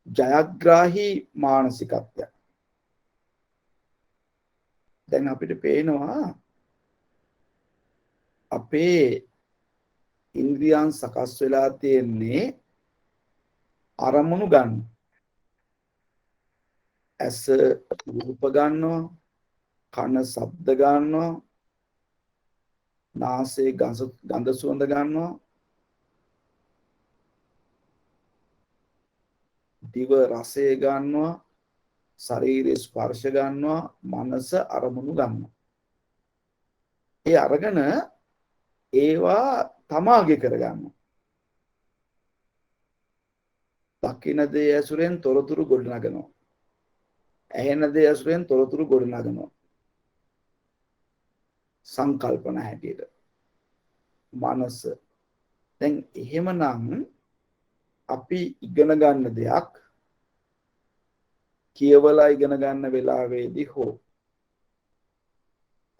ජයග්‍රාහී මානසිකත්වයක්. දැන් අපිට පේනවා අපේ ඉන්ද්‍රියන් සකස් වෙලා තියෙන්නේ අරමුණු ගන්න. ඇස රූප ගන්නවා, කන ශබ්ද ගන්නවා, නාසය ගඳ සුවඳ ගන්නවා, දිව රසය ගන්නවා, ශරීරයේ ස්පර්ශ ගන්නවා, මනස අරමුණු ගන්නවා. ඒ අරගෙන ඒවා තමාගේ කරගන්නවා. දකින දේ ඇසුරෙන් තොරතුරු ගොඩනගනවා. ඇහෙන දේ ඇසුරෙන් තොරතුරු ගොඩනගනවා. සංකල්පන හැටියට. මනස. දැන් එහෙමනම් අපි ඉගෙන ගන්න දෙයක් කියවලා ඉගෙන ගන්න වෙලාවේදී හෝ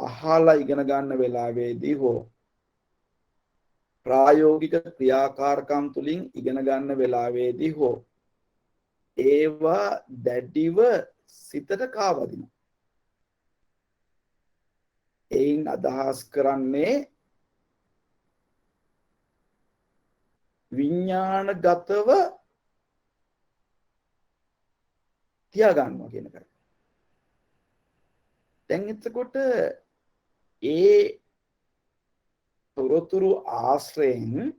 අහලා ඉගෙන ගන්න වෙලාවේදී හෝ ප්‍රායෝගික ක්‍රියාකාරකම් තුලින් ඉගෙන ගන්න වෙලාවේදී හෝ ඒවා දැඩිව සිතට කාවදිනවා. එයින් අදහස් කරන්නේ විඥානගතව තියාගන්නවා කියන එකයි. දැන් එතකොට ඒ තොරතුරු ආශ්‍රයෙන්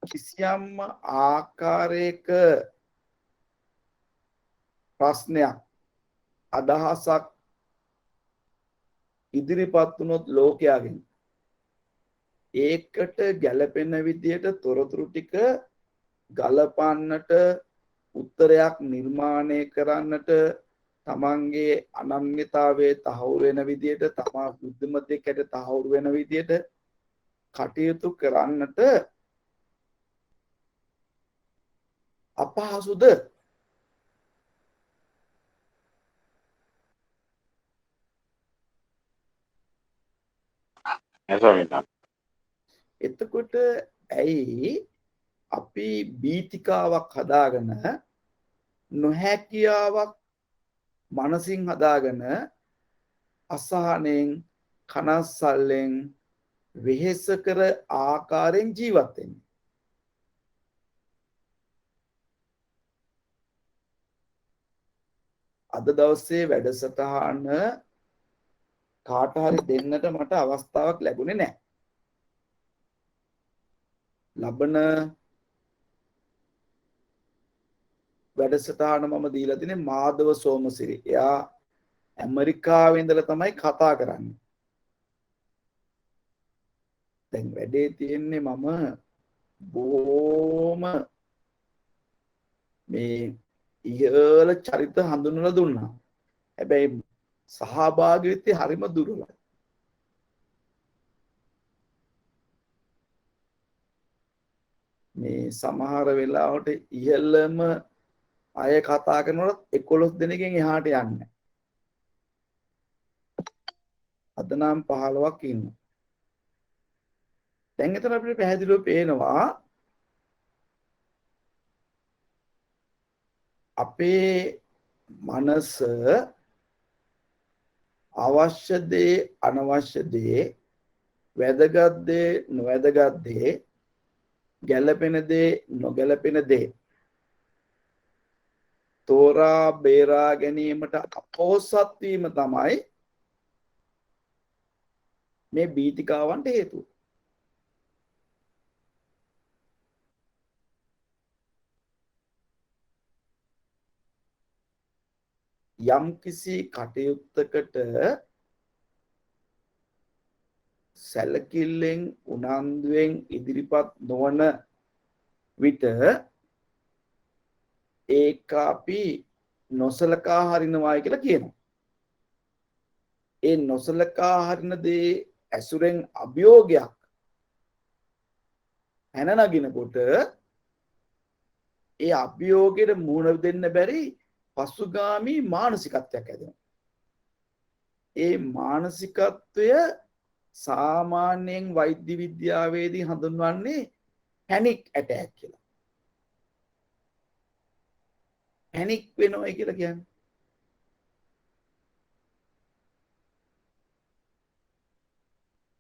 කිසියම් ආකාරයක ප්‍රශ්නයක් අදහසක් ඉදිරිපත් වුණොත් ලෝකයාගෙන් ඒකට ගැළපෙන විදියට තොරතුරු ටික ගලපන්නට උත්තරයක් නිර්මාණය කරන්නට තමන්ගේ අනන්‍යතාවයේ තහවුරු වෙන විදියට තමා බුද්ධිමත්යෙක්ට තහවුරු වෙන විදියට කටයුතු කරන්නට අපහසුද? එතකොට ඇයි අපි බීතිකාවක් හදාගෙන නොහැකියාවක් මනසින් හදාගෙන අසහනෙන් කනස්සල්ලෙන් වෙහෙස කර ආකාරයෙන් ජීවත් වෙන්නේ? අද දවසේ වැඩසටහන කාට හරි දෙන්නට මට අවස්ථාවක් ලැබුණේ නැහැ. ලබන වැඩසටහන මම දීලා තිනේ මාධව සෝමසිරි. එයා ඇමරිකාවේ ඉඳලා තමයි කතා කරන්නේ. දැන් වැඩේ තියෙන්නේ මම බොහොම මේ ඉහළ චරිත හඳුන්වලා දුන්නා. හැබැයි සහභාගීත්වය හරිම දුර්වලයි. මේ සමහර වෙලාවට ඉහළම අය කතා කරනකොට 11 දෙනෙක්ගෙන් එහාට යන්නේ. අද නම් 15ක් ඉන්නවා. දැන් එතන අපිට පැහැදිලිව පේනවා අපේ මනස අවශ්‍ය දේ අනවශ්‍ය දේ වැදගත් දේ නොවැදගත් දේ ගැළපෙන දේ නොගැළපෙන දේ තෝරා බේරා ගැනීමට අපොහොසත් වීම තමයි මේ බීතිකාවන්ට හේතුව. යම් කිසි කටයුත්තකට සැලකිල්ලෙන් උනන්දුවෙන් ඉදිරිපත් නොවන විට ඒක අපි නොසලකා හරිනවායි කියලා කියනවා. ඒ නොසලකා හරින දේ ඇසුරෙන් අභියෝගයක් හැන නගිනකොට ඒ අභියෝගයට මුහුණ දෙන්න බැරි පසුගාමී මානසිකත්වයක් ඇතිවෙනවා. ඒ මානසිකත්වය සාමාන්‍යයෙන් වෛද්‍ය විද්‍යාවේදී හඳුන්වන්නේ පැනික් ඇටැක් කියලා. පැනික් වෙනවා කියලා කියන්නේ.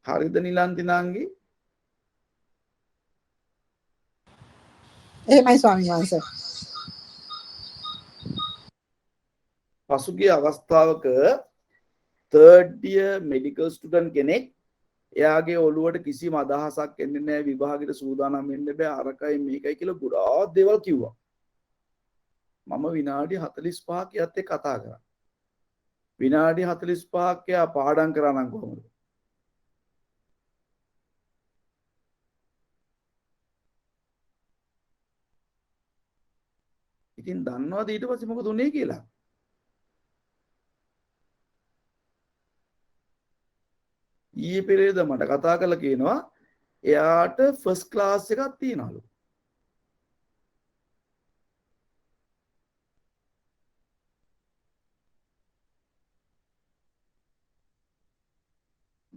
හරිද නිලන්තිනාංගි? එහෙමයි ස්වාමීන් වහන්සේ. පසුගිය අවස්ථාවක third year medical student කෙනෙක් එයාගේ ඔළුවට කිසිම අදහසක් එන්නේ නැහැ විභාගෙට සූදානම් වෙන්න බෑ අරකයි මේකයි කියලා ගොඩාක් දේවල් කිව්වා. මම විනාඩි 45ක් එයාත් එක්ක කතා කරා. විනාඩි 45ක් එයා පාඩම් කරා නම් කොහොමද? ඉතින් දන්නවද ඊට පස්සේ මොකද උනේ කියලා? ඊයේ පෙරේද මට කතා කරලා කියනවා එයාට ෆස්ට් ක්ලාස් එකක් තියනලු.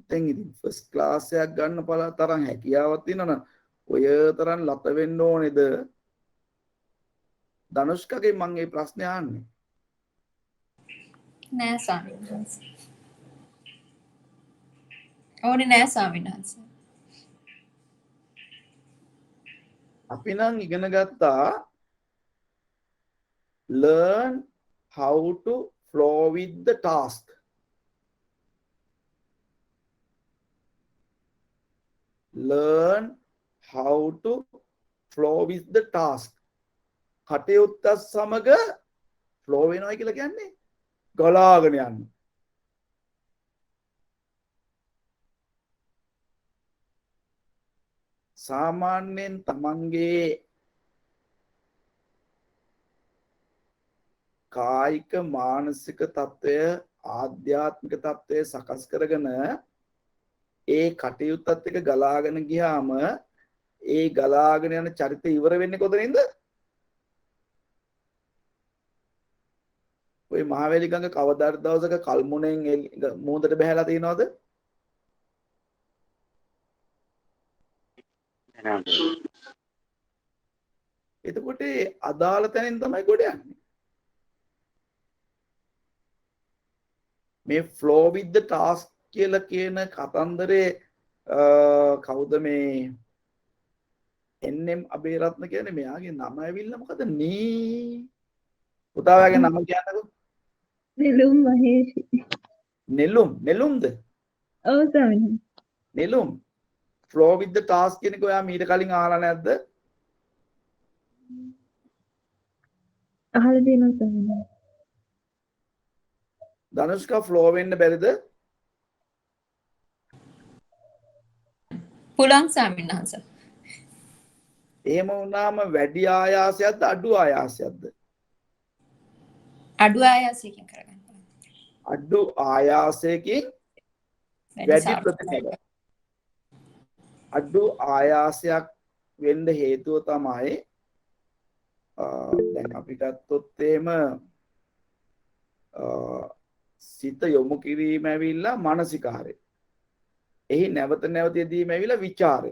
දැන් ඉතින් ෆස්ට් ක්ලාස් එකක් ගන්න තරම් හැකියාවක් තියෙනවනම් ඔය තරම් ලත වෙන්න ඕනේද? ධනුෂ්කගේ මම මේ ප්‍රශ්නේ අහන්නේ. නෑ ස්වාමීන් වහන්සේ. ඕනේ නෑ ස්වාමීන් වහන්සේ. අපි නම් ඉගෙන ගත්තා learn how to flow with the task. Learn how to flow with the task. කටයුත්ත සමග flow වෙනවා කියලා කියන්නේ ගලාගෙන යන්න. සාමාන්‍යයෙන් තමන්ගේ කායික මානසික තත්ත්වය ආධ්‍යාත්මික තත්ත්වය සකස් කරගෙන ඒ කටයුත්තත් එක්ක ගලාගෙන ගියාම ඒ ගලාගෙන යන චරිතය ඉවර වෙන්නේ කොතනින්ද? ඔය මහවැලි ගඟ කවදාද දවසක කල්මුණෙන් මුහුදට බහැලා තියනවද? එතකොට අදාළ තැනින් තමයි ගොඩ යන්නේ. මේ flow with the task කියලා කියන කතන්දරේ කවුද මේ එන්.එම්. අබේරත්න කියන්නේ මෙයාගේ නම ඇවිල්ලා මොකද නී පුතාගේ නම කියන්නකෝ. නෙළුම් මහේෂි. නෙළුම්ද? ඔව් ස්වාමීනි. නෙළුම් flow with the task කියන එක ඔයා මීට කලින් අහලා නැද්ද? අහලා තියෙනවා ස්වාමීනි. ධනුෂ්කා flow වෙන්න බැරිද? පුළුවන් ස්වාමීන් වහන්සේ. එහෙම වුණාම වැඩි ආයාසයක්ද අඩු ආයාසයක්ද? අඩු ආයාසයකින් කරගන්න. අඩු ආයාසයකින් වැඩි ප්‍රතිඵල. අඩු ආයාසයක් වෙන්න හේතුව තමයි දැන් අපි ගත්තොත් එහෙම සිත යොමු කිරීම ඇවිල්ලා මානසිකාරය. එහි නැවත නැවත යෙදීම ඇවිල්ලා විචාරය.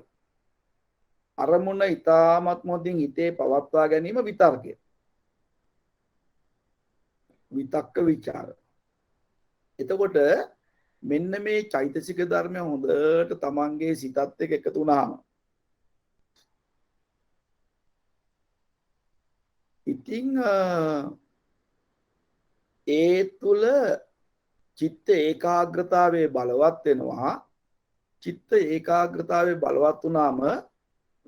අරමුණ ඊටමත් මොදින් හිතේ පවත්වා ගැනීම විතර්කය. විතක්ක විචාර. එතකොට මෙන්න මේ චෛතසික ධර්මය හොඳට තමන්ගේ සිතත් එක්ක එකතු වුණාම ඉතින් ඒ තුල චිත්ත ඒකාග්‍රතාවයේ බලවත් වෙනවා. චිත්ත ඒකාග්‍රතාවයේ බලවත් වුණාම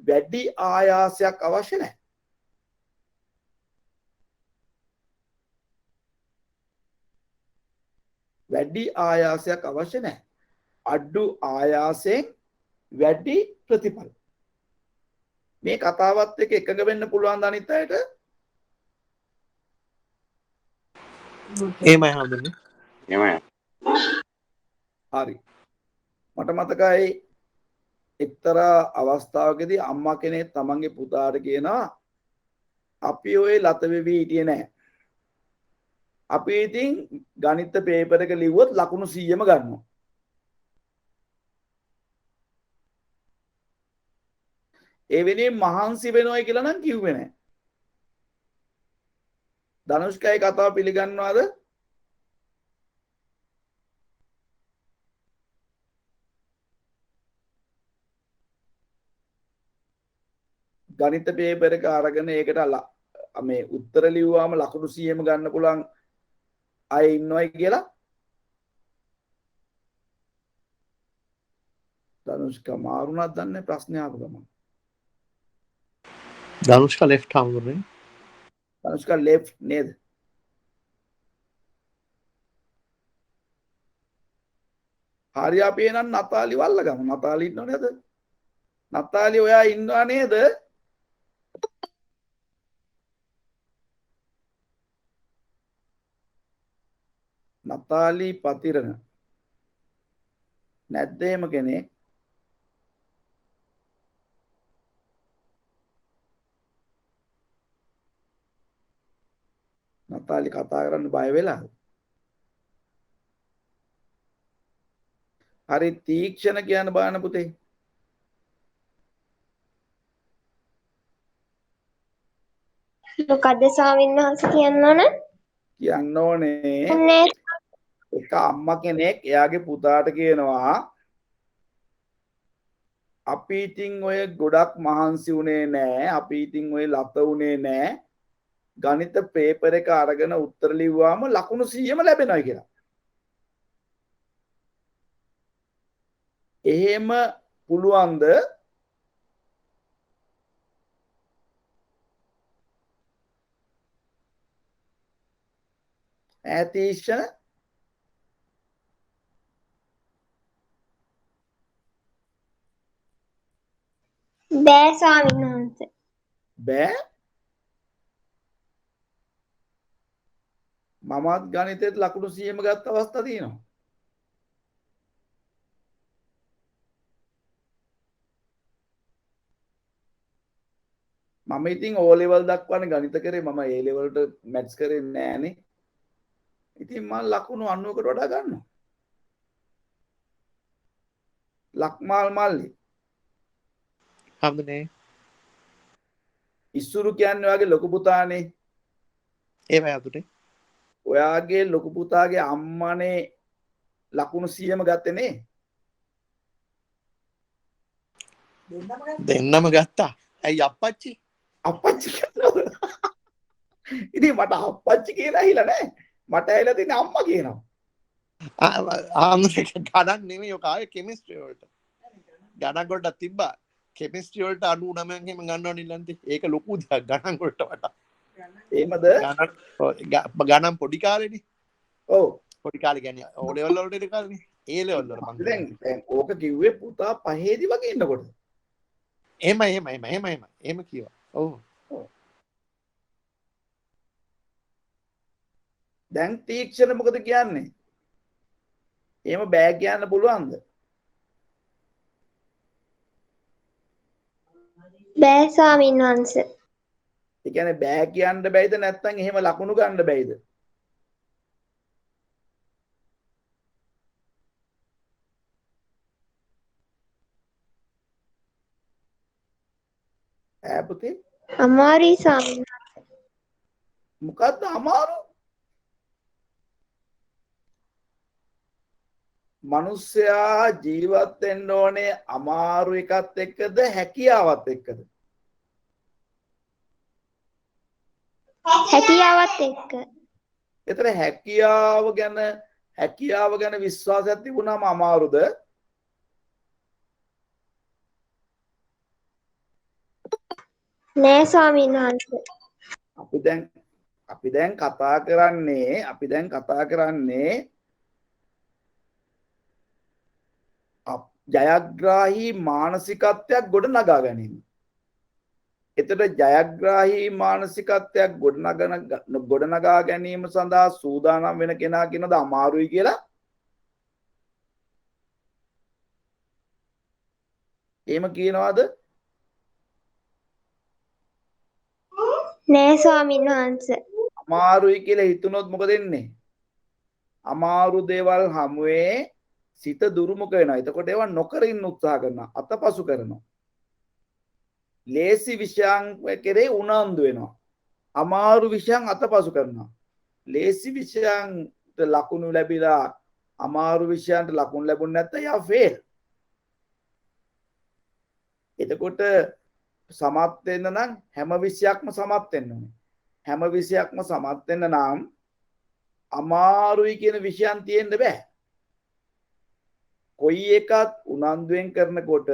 වැඩි ආයාසයක් අවශ්‍ය නැහැ. වැඩි ආයාසයක් අවශ්‍ය නැහැ. අඩු ආයාසයෙන් වැඩි ප්‍රතිඵල. මේ කතාවත් එක්ක එකඟ වෙන්න පුළුවන් ද අනිත් අයට? එහෙමයි හම්බුනේ. එහෙමයි. හරි. මට මතකයි එක්තරා අවස්ථාවකදී අම්මා කෙනෙක් තමන්ගේ පුතාට කියනවා අපි ඔය ලත වෙවි හිටියේ නැහැ. අපි ඉතින් ගණිත පේපර් එක ලිව්වොත් ලකුණු 100ම ගන්නවා. ඒ වෙලේ මහන්සි වෙනවයි කියලා නම් කිව්වේ නැහැ. ධනුෂ්කයි කතාව පිළිගන්නවද? ගණිත පේපර් එක අරගෙන ඒකට මේ උත්තර ලිව්වාම ලකුණු 100ම ගන්න පුළුවන් අය ඉන්නවයි කියලා ධනුෂ්ක මාරුණක් දන්නේ ප්‍රශ්න ආපු ගමන්. ධනුෂ්ක left හම්බුනේ. ධනුෂ්ක left නේද? හරි අපි එහෙනම් නතාලි වල්ලගමු. නතාලි ඉන්නව නේද? නතාලි ඔයා ඉන්නව නේද? නතාලි පතිරණ නැද්ද එහෙම කෙනෙක්? නතාලි කතා කරන්න බය වෙලා. හරි තීක්ෂණ කියන්න බාන පුතේ. මොකද්ද ස්වාමීන් වහන්සේ කියන්න ඕන? කියන්න ඕනේ නෑ එක අම්මා කෙනෙක් එයාගේ පුතාට කියනවා අපි ඉතින් ඔය ගොඩක් මහන්සි වුණේ නෑ, අපි ඉතින් ඔය ලත වුණේ නෑ, ගණිත පේපර් එක අරගෙන උත්තර ලිව්වාම ලකුණු 100ම ලැබෙනවා කියලා. එහෙම පුළුවන්ද? ඈතීක්ෂණ බෑ ස්වාමීන් වහන්සේ. බෑ. මමත් ගණිතෙත් ලකුණු 100ම ගත්ත අවස්ථා තියෙනවා. මම ඉතින් O level දක්වානේ ගණිත කරේ, මම A level ට මැත්ස් කරේ නෑනේ. ඉතින් මම ලකුණු 90කට වඩා ගන්නවා. ලක්මාල් මල්ලි හම්බුනේ. ඉස්සුරු කියන්නේ ඔයාගේ ලොකු පුතානේ. ඒවයි අතුනේ. ඔයාගේ ලොකු පුතාගේ අම්මනේ ලකුණු 100ම ගත්තේ නේ. දෙන්නම ගත්තා. ඇයි අප්පච්චි? අප්පච්චි කියනවා. ඉතින් මට අප්පච්චි කියලා ඇහිලා නැහැ. මට ඇහිලා තියෙන්නේ අම්මා කියනවා. ආම්නේ ගණන් නෙමෙයි ඔක ආයේ කෙමිස්ට්‍රි වලට. ගණන් වලට තිබ්බා. කෙමිස්ට්‍රි වලට 99ක් එහෙම ගන්නව නිලන්ති. ඒක ලොකු දෙයක් ගණන් වලට වඩා. එහෙමද? ගණන් පොඩි කාලේනේ. ඔව්. පොඩි කාලේ කියන්නේ O level වලට ඉඳ කාලේනේ. A level වල මං දැන් ඕක කිව්වේ පුතා පහේදි වගේ ඉන්නකොට. එහෙම කිව්වා. ඔව්. දැන් තීක්ෂණ මොකද කියන්නේ? එහෙම බෑ කියන්න පුළුවන්ද? බෑ ස්වාමීන් වහන්සේ. ඒ කියන්නේ බෑ කියන්න බැයිද නැත්නම් එහෙම ලකුණු ගන්න බැයිද? ඈ පුතේ අමාරුයි ස්වාමීන් වහන්සේ. මොකද්ද අමාරු? මිනිස්සයා ජීවත් වෙන්න ඕනේ අමාරු එකත් එක්කද හැකියාවත් එක්කද? හැකියාවත් එක්ක. ඒතර හැකියාව ගැන විශ්වාසයක් තිබුණාම අමාරුද? නෑ ස්වාමීන් වහන්සේ. අපි දැන් කතා කරන්නේ ජයග්‍රාහී මානසිකත්වයක් ගොඩ නගා ගැනීම. එතකොට ජයග්‍රාහී මානසිකත්වයක් ගොඩ නගා ගැනීම සඳහා සූදානම් වෙන කෙනා කියනද අමාරුයි කියලා? එහෙම කියනවාද? නෑ ස්වාමීන් වහන්සේ. අමාරුයි කියලා හිතුනොත් මොකද වෙන්නේ? අමාරු දේවල් හමුවේ සිත දුරුමුඛ වෙනවා. එතකොට ඒවා නොකර ඉන්න උත්සාහ කරනවා. අතපසු කරනවා. ලේසි විෂයන් කෙරේ උනන්දු වෙනවා. අමාරු විෂයන් අතපසු කරනවා. ලේසි විෂයන්ට ලකුණු ලැබිලා අමාරු විෂයන්ට ලකුණු ලැබුණ නැත්නම් යා ෆේල්. එතකොට සමත් වෙන්න නම් හැම විෂයක්ම සමත් වෙන්න ඕනේ. හැම විෂයක්ම සමත් වෙන්න නම් අමාරුයි කියන විෂයන් තියෙන්න බෑ. කොයි එකත් උනන්දුවෙන් කරනකොට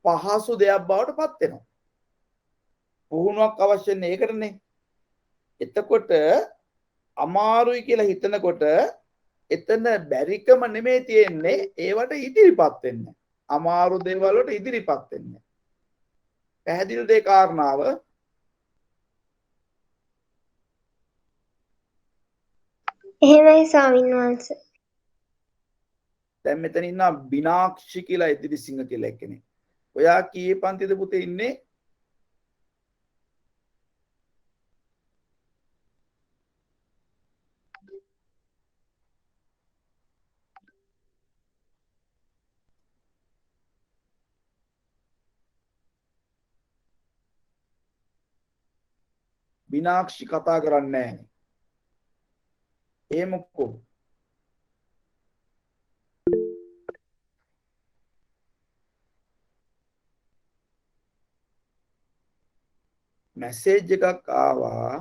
පහසු දෙයක් බවට පත් වෙනවා. පුහුණුවක් අවශ්‍ය නැහැ ඒකටනේ. එතකොට අමාරුයි කියලා හිතනකොට එතන බැරිකම නෙමෙයි තියෙන්නේ ඒවට ඉදිරිපත් වෙන්න. අමාරු දේවල් වලට ඉදිරිපත් වෙන්න. පැහැදිලිද ඒ කාරණාව? එහෙමයි ස්වාමීන් වහන්සේ. දැන් මෙතන ඉන්න බිනාක්ෂි කියලා ඉදිරිසිංහ කියලා කෙනෙක්. ඔයා කී පන්තිද පුතේ ඉන්නේ? බිනාක්ෂි කතා කරන්නේ නැහැ. ඒ මොකෝ? මැසේජ් එකක් ආවා.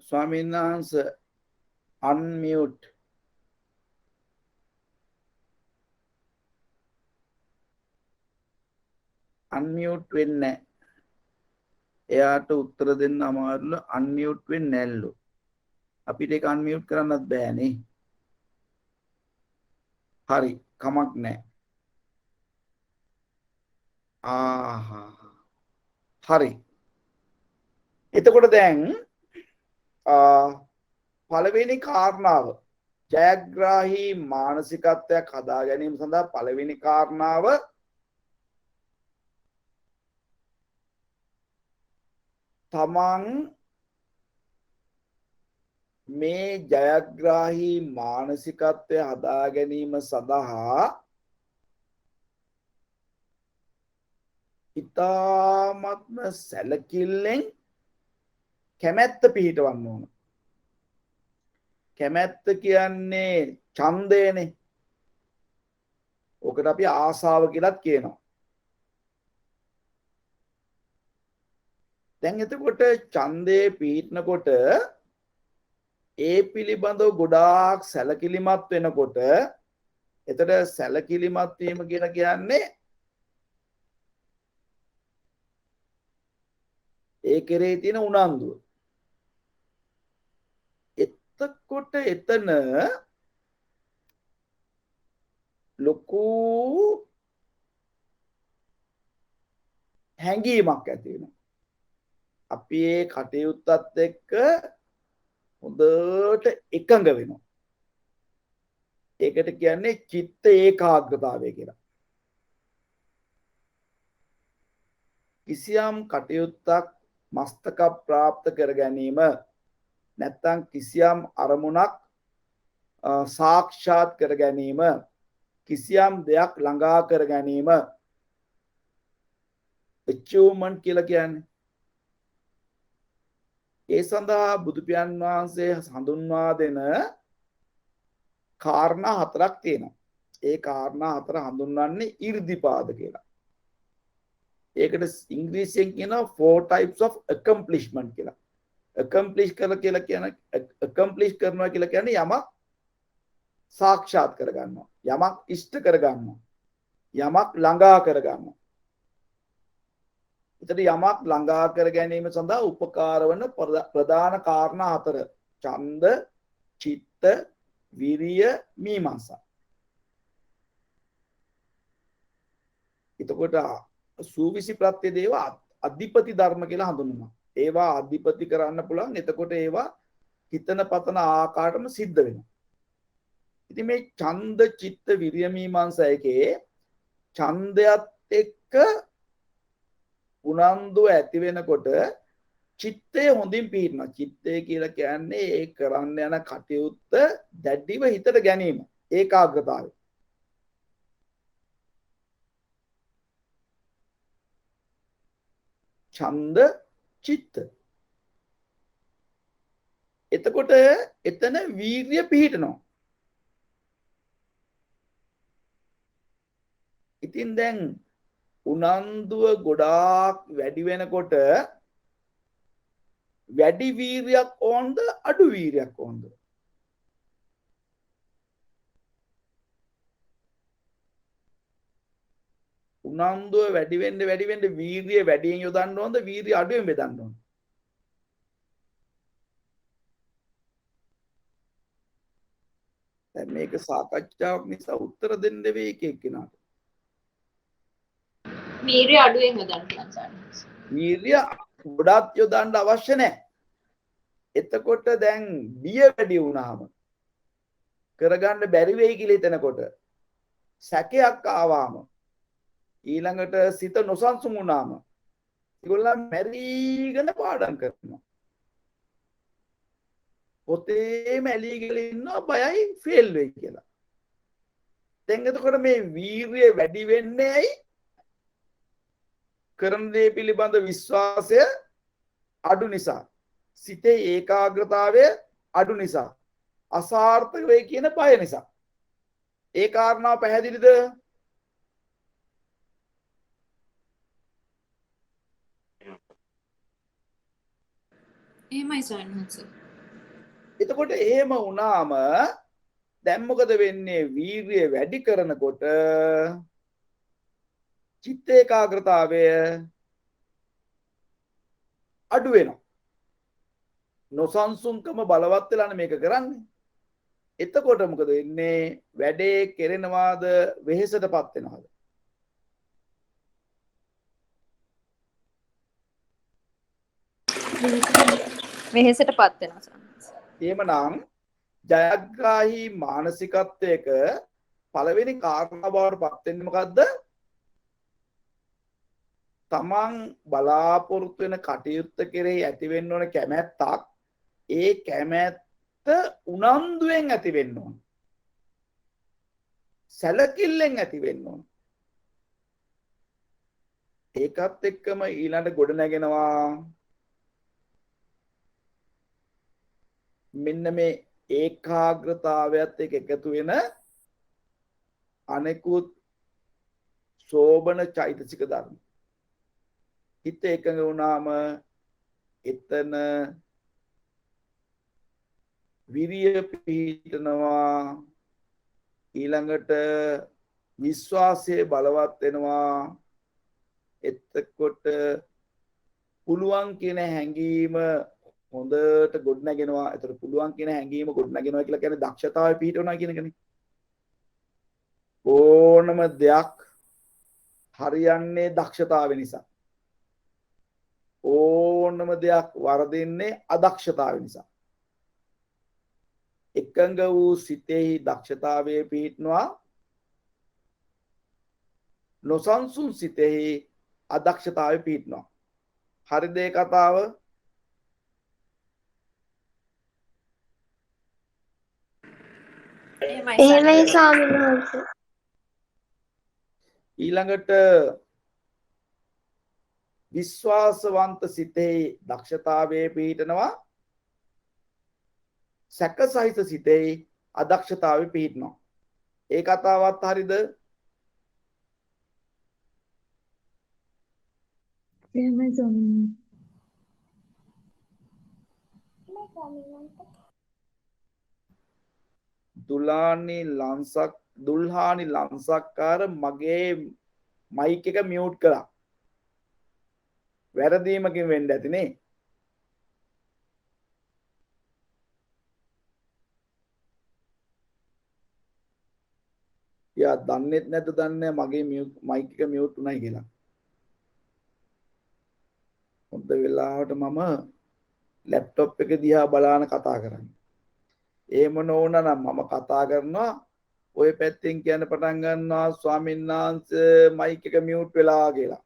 ස්වාමීන් වහන්සේ unmute. unmute වෙන්නේ නැහැ. එයාට උත්තර දෙන්න අමාරුල unmute වෙන්නේ නැල්ලු. අපිට ඒක unmute කරන්නත් බෑනේ. හරි කමක් නැහැ. හරි. එතකොට දැන් පළවෙනි කාරණාව ජයග්‍රාහී මානසිකත්වයක් හදා ගැනීම සඳහා පළවෙනි කාරණාව තමන් මේ ජයග්‍රාහී මානසිකත්වය හදා ගැනීම සඳහා ඉතාමත්ම සැලකිල්ලෙන් කැමැත්ත පිහිටවන්න ඕන. කැමැත්ත කියන්නේ ඡන්දයනේ. ඔකට අපි ආසාව කියලාත් කියනවා. දැන් එතකොට ඡන්දේ පිහිටනකොට ඒ පිළිබඳව ගොඩාක් සැලකිලිමත් වෙනකොට එතකොට සැලකිලිමත් වීම කියලා කියන්නේ ඒ කෙරේ තියෙන උනන්දුව. එතකොට එතන ලොකු හැඟීමක් ඇති වෙනවා. අපි ඒ කටයුත්තත් එක්ක හොඳට එකඟ වෙනවා. ඒකට කියන්නේ චිත්ත ඒකාග්‍රතාවය කියලා. කිසියම් කටයුත්තක් මස්තක ප්‍රාප්ත කර ගැනීම නැත්නම් කිසියම් අරමුණක් සාක්ෂාත් කර ගැනීම කිසියම් දෙයක් ළඟා කර ගැනීම achievement කියලා කියන්නේ. ඒ සඳහා බුදු පියාණන් වහන්සේ හඳුන්වා දෙන කාරණා හතරක් තියෙනවා. ඒ කාරණා හතර හඳුන්වන්නේ 이르දිපාද කියලා. ඒකට ඉංග්‍රීසියෙන් කියනවා 4 types of accomplishment කියලා. accomplish කරනවා කියලා කියන්නේ යමක් සාක්ෂාත් කර ගන්නවා. යමක් ඉෂ්ට කර ගන්නවා. යමක් ළඟා කර ගන්නවා. එතකොට යමක් ළඟා කර ගැනීම සඳහා උපකාර වන ප්‍රධාන කාරණා හතර ඡන්ද, චිත්ත, විරිය, මීමාංසා. එතකොට සූවිසි ප්‍රත්‍ය දේවා අධිපති ධර්ම කියලා හඳුන්වනවා. ඒවා අධිපති කරන්න පුළුවන්. එතකොට ඒවා හිතන පතන ආකාරයටම සිද්ධ වෙනවා. ඉතින් මේ ඡන්ද, චිත්ත, විරිය, මීමාංසා එකේ ඡන්දයත් එක්ක උනන්දු ඇති වෙනකොට චිත්තය හොඳින් පිහිටනවා. චිත්තය කියලා කියන්නේ ඒ කරන්න යන කටයුත්ත දැඩිව හිතට ගැනීම. ඒකාග්‍රතාවය. ඡන්ද චිත්ත. එතකොට එතන වීර්ය පිහිටනවා. ඉතින් දැන් උනන්දුව ගොඩාක් වැඩි වෙනකොට වැඩි වීර්යයක් ඕනද අඩු වීර්යයක් ඕනද? උනන්දුව වැඩි වෙන්න වීර්යය වැඩියෙන් යොදන්න ඕනද වීර්යය අඩුවෙන් බෙදන්න ඕනද? දැන් මේක සාකච්ඡාවක් නිසා උත්තර දෙන්න වෙයි එක එක්කෙනාට. වීර්ය අඩුවෙන් යොදන්න පුළුවන් සාරාංශ. වීර්ය ගොඩක් යොදන්න අවශ්‍ය නැහැ. එතකොට දැන් බිය වැඩි වුණාම කරගන්න බැරි වෙයි කියලා හිතනකොට සැකයක් ආවාම ඊළඟට සිත නොසන්සුන් වුණාම ඒගොල්ලන් මැරිගෙන පාඩම් කරනවා. පොතේ මැලිගෙන ඉන්නවා බයයි ෆේල් වෙයි කියලා. දැන් එතකොට මේ වීර්යය වැඩි වෙන්නේ ඇයි? කරන දේ පිළිබඳ විශ්වාසය අඩු නිසා. සිතේ ඒකාග්‍රතාවය අඩු නිසා. අසාර්ථක වෙයි කියන බය නිසා. ඒ කාරණාව පැහැදිලිද? එහෙමයි සාරාංශ. එතකොට එහෙම වුණාම දැන් මොකද වෙන්නේ? වීර්යය වැඩි කරනකොට චිත්ත ඒකාග්‍රතාවය අඩු වෙනවා. නොසන්සුන්කම බලවත් වෙලානේ මේක කරන්නේ. එතකොට මොකද වෙන්නේ? වැඩේ කෙරෙනවාද වෙහෙසටපත් වෙනවද? වෙහෙසටපත් වෙනවා සාරාංශ. එහෙමනම් ජයග්‍රාහී මානසිකත්වයක පළවෙනි කාරණා බවට පත් වෙන්නේ මොකද්ද? තමන් බලාපොරොත්තු වෙන කටයුත්ත කෙරෙහි ඇති වෙන්න ඕන කැමැත්තක් ඒ කැමැත්ත උනන්දුවෙන් ඇති වෙන්න ඕන. සැලකිල්ලෙන් ඇති වෙන්න ඕන. ඒකත් එක්කම ඊළඟ ගොඩ නැගෙනවා මෙන්න මේ ඒකාග්‍රතාවයත් එක්ක එකතු වෙන අනෙකුත් සෝබන චෛතසික ධර්ම. හිත එකඟ වුණාම එතන විරිය පිහිටනවා. ඊළඟට විශ්වාසය බලවත් වෙනවා. එතකොට පුළුවන් කියන හැඟීම හොඳට ගොඩනගෙනවා. එතකොට පුළුවන් කියන හැඟීම ගොඩනගෙනවා කියලා කියන්නේ දක්ෂතාවය පිහිටවනවා කියන එකනේ. ඕනම දෙයක් හරියන්නේ දක්ෂතාවය නිසා. ඕනම දෙයක් වරදින්නේ අදක්ෂතාවය නිසා. එකඟ වූ සිතෙහි දක්ෂතාවයේ පිහිටනවා. නොසන්සුන් සිතෙහි අදක්ෂතාවයේ පිහිටනවා. හරිද ඒ කතාව? එහෙමයි ස්වාමීන් වහන්සේ. ඊළඟට විශ්වාසවන්ත සිතෙහි දක්ෂතාවයේ පිහිටනවා. සැක සහිත සිතෙහි අදක්ෂතාවයේ පිහිටනවා. ඒ කතාවත් හරිද? එහෙමයි ස්වාමීන් දුල්හානි ලංසක්කාර මගේ මයික් එක මියුට් කළා. වැරදීමකින් වෙන්න ඇතිනේ. යා දන්නෙත් නැද්ද දන්නේ මගේ මයික් එක මියුට් උනායි කියලා. හොඳ වෙලාවට මම ලැප්ටොප් එක දිහා බලාන කතා කරන්නේ. එහෙම නොවුනනම් මම කතා කරනවා ඔය පැත්තෙන් කියන්න පටන් ගන්නවා ස්වාමීන් වහන්සේ මයික් එක මියුට් වෙලා කියලා.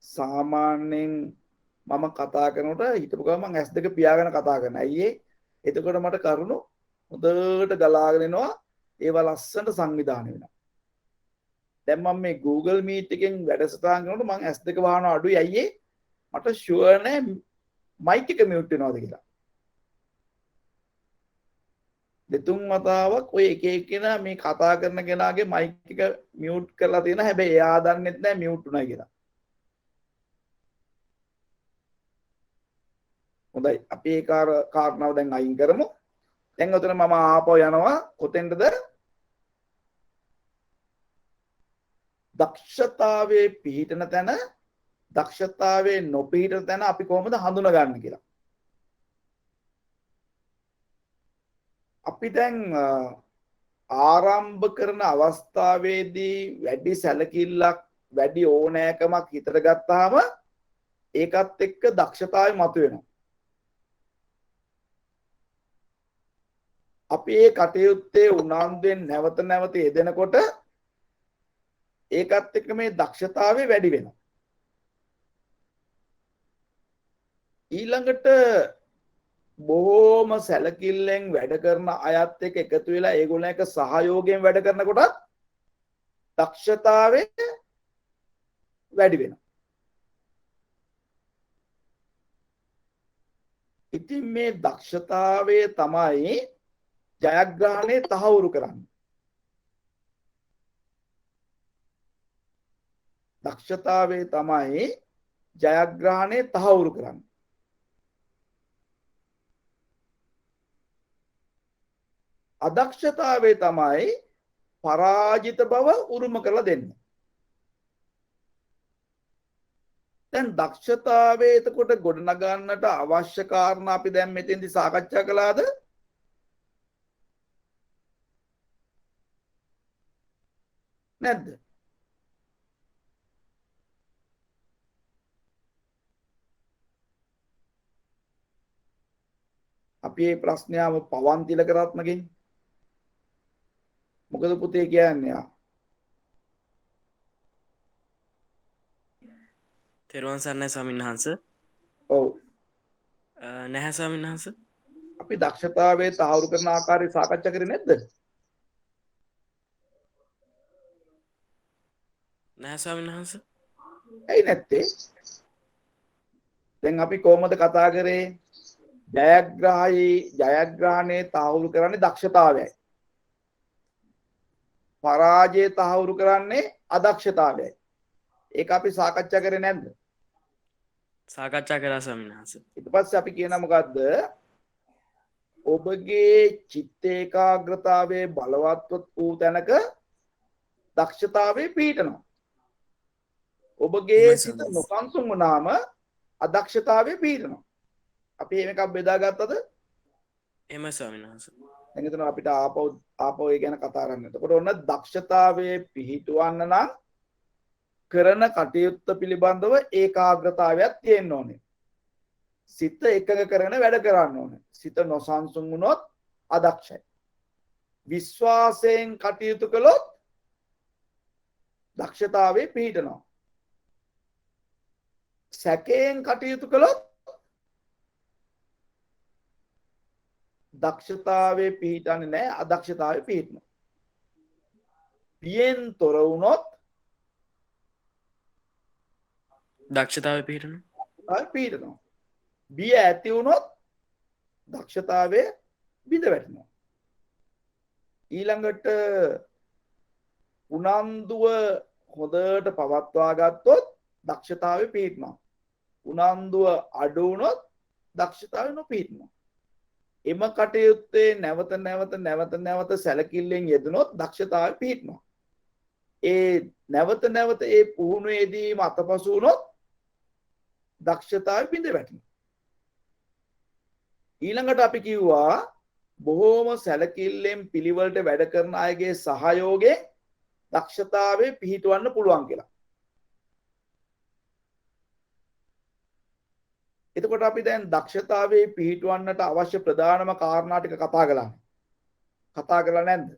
සාමාන්‍යයෙන් මම කතා කරනකොට හිතපු ගමන් මම S2 පියාගෙන කතා කරනවා. ඇයි එතකොට මට කරුණු හොඳට ගලාගෙන එනවා. ඒවා ලස්සනට සංවිධානය වෙනවා. දැන් මම මේ Google Meet එකෙන් වැඩසටහන් කරනකොට මම S2 වහන අඩුයි අයියේ මට ෂුවර් නෑ මයික් එක මියුට් වෙනවද කියලා. දෙතුන් වතාවක් ඔය එක එක්කෙනා මේ කතා කරන කෙනාගේ මයික් එක මියුට් කරලා තියෙන හැබැයි එයා දන්නෙත් නෑ මියුට් උනායි කියලා. හොඳයි අපි ඒ කාරණාව දැන් අයින් කරමු. දැන් උතන මම ආපහු යනවා කොතෙන්ද? දක්ෂතාවයේ පිහිටන තැන දක්ෂතාවයේ නොපිහිටන තැන අපි කොහොමද හඳුනගන්නේ කියලා. අපි දැන් ආරම්භ කරන අවස්ථාවේදී වැඩි සැලකිල්ලක් වැඩි ඕනෑකමක් හිතට ගත්තාම ඒකත් එක්ක දක්ෂතාවය මතුවෙනවා. අපි ඒ කටයුත්තේ උනන්දුවෙන් නැවත නැවත යෙදෙනකොට ඒකත් එක්ක මේ දක්ෂතාවය වැඩි වෙනවා. ඊළඟට බොහෝම සැලකිල්ලෙන් වැඩ කරන අයත් එක්ක එකතු වෙලා ඒගොල්ලෝ එක සහයෝගයෙන් වැඩ කරනකොට දක්ෂතාවය වැඩි වෙනවා. ඉතින් මේ දක්ෂතාවය තමයි ජයග්‍රහණය තහවුරු කරන්නේ. දක්ෂතාවය තමයි ජයග්‍රහණය තහවුරු කරන්නේ. අදක්ෂතාවය තමයි පරාජිත බව උරුම කරලා දෙන්නේ. දැන් දක්ෂතාවය එතකොට ගොඩනගන්නට අවශ්‍ය කාරණා අපි දැන් මෙතෙන්දි සාකච්ඡා කළාද? නැද්ද? අපි මේ ප්‍රශ්නයම පවන් තිලකරත්නගෙන් මොකද පුතේ කියන්නේ? තෙරුවන් සරණයි ස්වාමීන් වහන්ස. ඔව්. නැහැ ස්වාමීන් වහන්ස. අපි දක්ෂතාවයේ තහවුරු කරන ආකාරය සාකච්ඡා කරේ නැද්ද? නැහැ ස්වාමීන් වහන්ස. ඇයි නැත්තේ? දැන් අපි කොහොමද කතා කරේ? ජයග්‍රහණයේ තහවුරු කරන්නේ දක්ෂතාවයයි. පරාජය තහවුරු කරන්නේ අදක්ෂතාවයයි. ඒක අපි සාකච්ඡා කරේ නැද්ද? සාකච්ඡා කරා ස්වාමීන් වහන්ස. ඊට පස්සේ අපි කියනවා මොකද්ද? ඔබගේ චිත්ත ඒකාග්‍රතාවයේ බලවත් වූ තැනක දක්ෂතාවයේ පිහිටනවා. ඔබගේ සිත නොසන්සුන් වුණාම අදක්ෂතාවයේ පිහිටනවා. අපි මේක බෙදාගත්තද? එහෙමයි ස්වාමීන් වහන්ස. දැන් එතන අපිට ආපහු ඒ ගැන කතා කරන්න. එතකොට ඔන්න දක්ෂතාවයේ පිහිටවන්න නම් කරන කටයුත්ත පිළිබඳව ඒකාග්‍රතාවයක් තියෙන්න ඕනේ. සිත එකඟ කරගෙන වැඩ කරන්න ඕනේ. සිත නොසන්සුන් වුණොත් අදක්ෂයි. විශ්වාසයෙන් කටයුතු කළොත් දක්ෂතාවයේ පිහිටනවා. සැකයෙන් කටයුතු කළොත් දක්ෂතාවයේ පිහිටන්නේ නැහැ, අදක්ෂතාවයේ පිහිටනවා. බියෙන් තොර වුණොත් දක්ෂතාවය පිහිටනවා. පිහිටනවා. බිය ඇති වුණොත් දක්ෂතාවයේ බිඳ වැටෙනවා. ඊළඟට උනන්දුව හොඳට පවත්වා ගත්තොත් දක්ෂතාවයේ පිහිටනවා. උනන්දුව අඩු වුණොත් දක්ෂතාවය නොපිහිටනවා. එම කටයුත්තේ නැවත සැලකිල්ලෙන් යෙදුනොත් දක්ෂතාවය පිහිටනවා. ඒ නැවත ඒ පුහුණුවේදීම අතපසු වුණොත් දක්ෂතාවය බිඳ වැටෙනවා. ඊළඟට අපි කිව්වා බොහෝම සැලකිල්ලෙන් පිළිවෙලට වැඩ කරන අයගේ සහයෝගයෙන් දක්ෂතාවයේ පිහිටවන්න පුළුවන් කියලා. එතකොට අපි දැන් දක්ෂතාවයේ පිහිටවන්නට අවශ්‍ය ප්‍රධානම කාරණා ටික කතා කළා. කතා කරලා නැද්ද?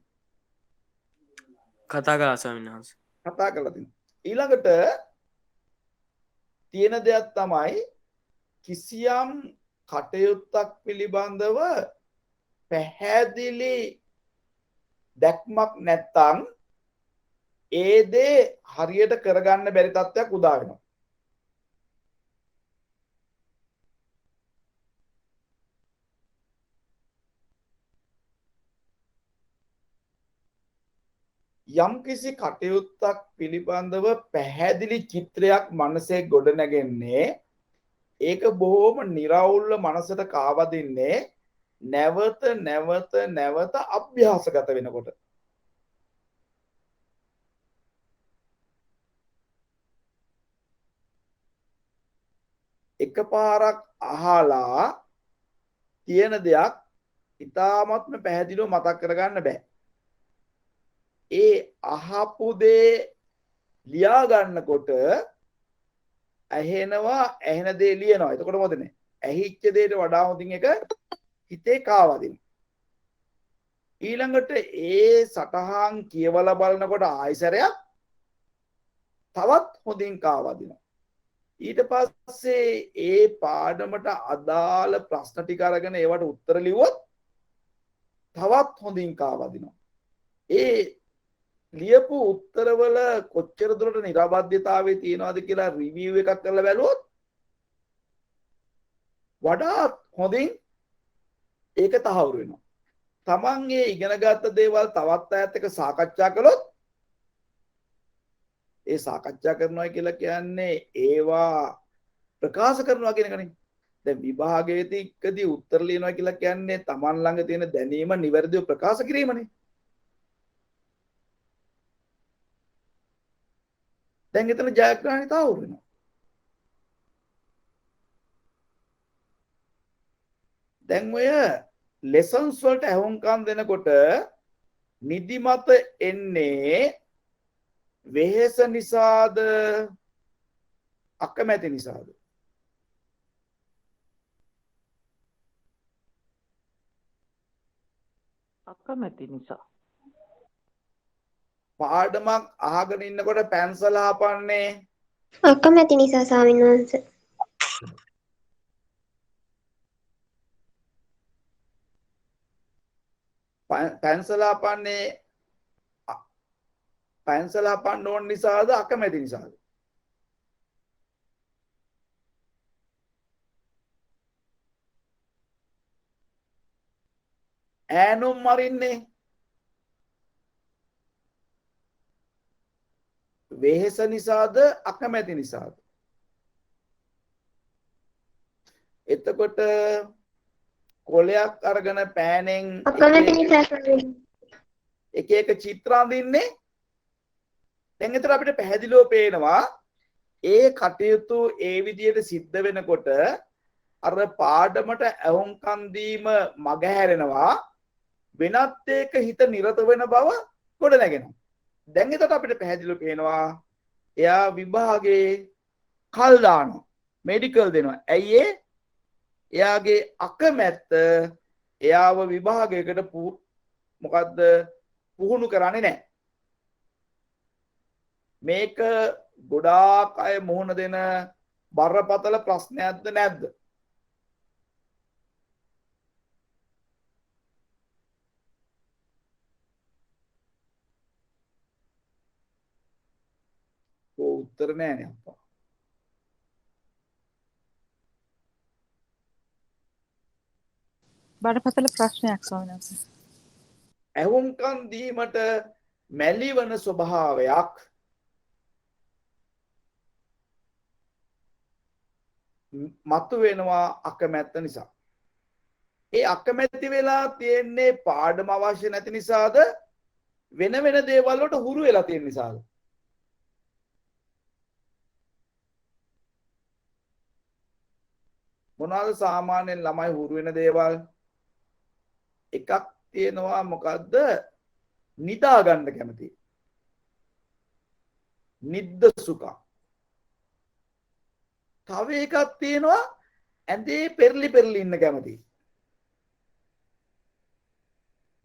කතා කරා ස්වාමීන් වහන්ස. කතා කරලා තියෙනවා. ඊළඟට තියෙන දෙයක් තමයි කිසියම් කටයුත්තක් පිළිබඳව පැහැදිලි දැක්මක් නැත්තම් ඒ දේ හරියට කරගන්න බැරි තත්ත්වයක් උදා වෙනවා. යම්කිසි කටයුත්තක් පිළිබඳව පැහැදිලි චිත්‍රයක් මනසේ ගොඩනැගෙන්නේ ඒක බොහොම निराවුල්ව මනසට කාවදින්නේ නැවත නැවත නැවත අභ්‍යාසගත වෙනකොට. එකපාරක් අහලා තියෙන දෙයක් ඉතාමත්ම පැහැදිලිව මතක් කරගන්න බෑ. ඒ අහපු දේ ලියා ගන්නකොට ඇහෙනවා ඇහෙන දේ ලියනවා. එතකොට මොකද නේ? ඇහිච්ච දෙයට වඩා හොඳින් එක හිතේ කාවදිනවා. ඊළඟට ඒ සටහන් කියවලා බලනකොට ආයසරයක් තවත් හොඳින් කාවදිනවා. ඊට පස්සේ ඒ පාඩමට අදාළ ප්‍රශ්න ටික අරගෙන ඒවට උත්තර ලිව්වොත් තවත් හොඳින් කාවදිනවා. ඒ ලියපු උත්තරවල කොච්චර දුරට නිරාබද්ධතාවය තියෙනවද කියලා රිවිව් එකක් කරලා බැලුවොත් වඩාත් හොඳින් ඒක තහවුරු වෙනවා. තමන් ඒ ඉගෙනගත්ත දේවල් තවත් අයත් එක්ක සාකච්ඡා කළොත් ඒ සාකච්ඡා කරනවා කියලා කියන්නේ ඒවා ප්‍රකාශ කරනවා කියන එකනේ. දැන් විභාගයේදී උත්තර ලියනවා කියලා කියන්නේ තමන් ළඟ තියෙන දැනීම නිවැරදිව ප්‍රකාශ කිරීමනේ. දැන් එතන ජයග්‍රහණය තහවුරු වෙනවා. දැන් ඔය ලෙසන්ස් වලට අහුම්කම් දෙනකොට නිදිමත එන්නේ වෙහෙස නිසාද අකමැති නිසාද? අකමැති නිසා. පාඩමක් අහගෙන ඉන්නකොට පැන්සල හපන්නේ අකමැති නිසා ස්වාමීන් වහන්සේ. පැන්සල හපන්න ඕන නිසාද අකමැති නිසාද? ඈනුම් මරින්නේ වෙහෙස නිසාද අකමැති නිසාද? එතකොට කොලයක් අරගෙන පෑනෙන් අකමැති නිසා ස්වාමීන් එක එක චිත්‍ර අඳින්නේ. දැන් එතන අපිට පැහැදිලිව පේනවා ඒ කටයුතු ඒ විදිහට සිද්ධ වෙනකොට අර පාඩමට ඇහුම්කන් දීම මගහැරෙනවා, වෙනත් එක හිත නිරත වෙන බව ගොඩ නැගෙනවා. දැන් එතකොට අපිට පැහැදිලිව පේනවා එයා විභාගේ කල් දානවා, මෙඩිකල් දෙනවා. ඇයි ඒ? එයාගේ අකමැත්ත එයාව විභාගයකට මොකද්ද පුහුණු කරන්නේ නැහැ. මේක ගොඩාක් අය මුහුණ දෙන බරපතල ප්‍රශ්නයක්ද නැද්ද? උත්තර නෑනේ අප්පා. බඩපතල ප්‍රශ්නයක් ස්වාමීන් වහන්සේ. ඇහුම්කන් දීමට මැලිවන ස්වභාවයක් මතු වෙනවා අකමැත්ත නිසා. ඒ අකමැති වෙලා තියෙන්නේ පාඩම අවශ්‍ය නැති නිසාද වෙන වෙන දේවල් වලට හුරු වෙලා තියෙන නිසාද? මොනවාද සාමාන්‍යයෙන් ළමයි හුරු වෙන දේවල්? එකක් තියෙනවා මොකද්ද? නිදා ගන්න කැමති. නිද්ද සුඛ. තව එකක් තියෙනවා ඇඳේ පෙරලි පෙරලි ඉන්න කැමති.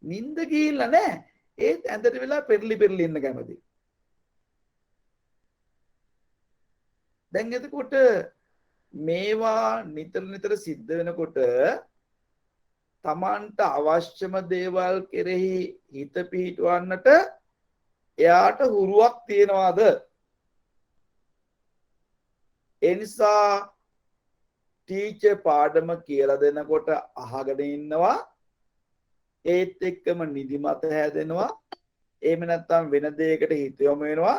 නිින්ද ගිහිල්ලා නැහැ. ඒත් ඇඳට වෙලා පෙරලි පෙරලි ඉන්න කැමති. දැන් එතකොට මේවා නිතර නිතර සිද්ධ වෙනකොට තමන්ට අවශ්‍යම දේවල් කෙරෙහි හිත පිහිටවන්නට එයාට හුරුවක් තියෙනවාද? ඒ නිසා ටීචර් පාඩම කියලා දෙනකොට අහගෙන ඉන්නවා, ඒත් එක්කම නිදිමත හැදෙනවා, එහෙම නැත්නම් වෙන දෙයකට හිත යොමු වෙනවා,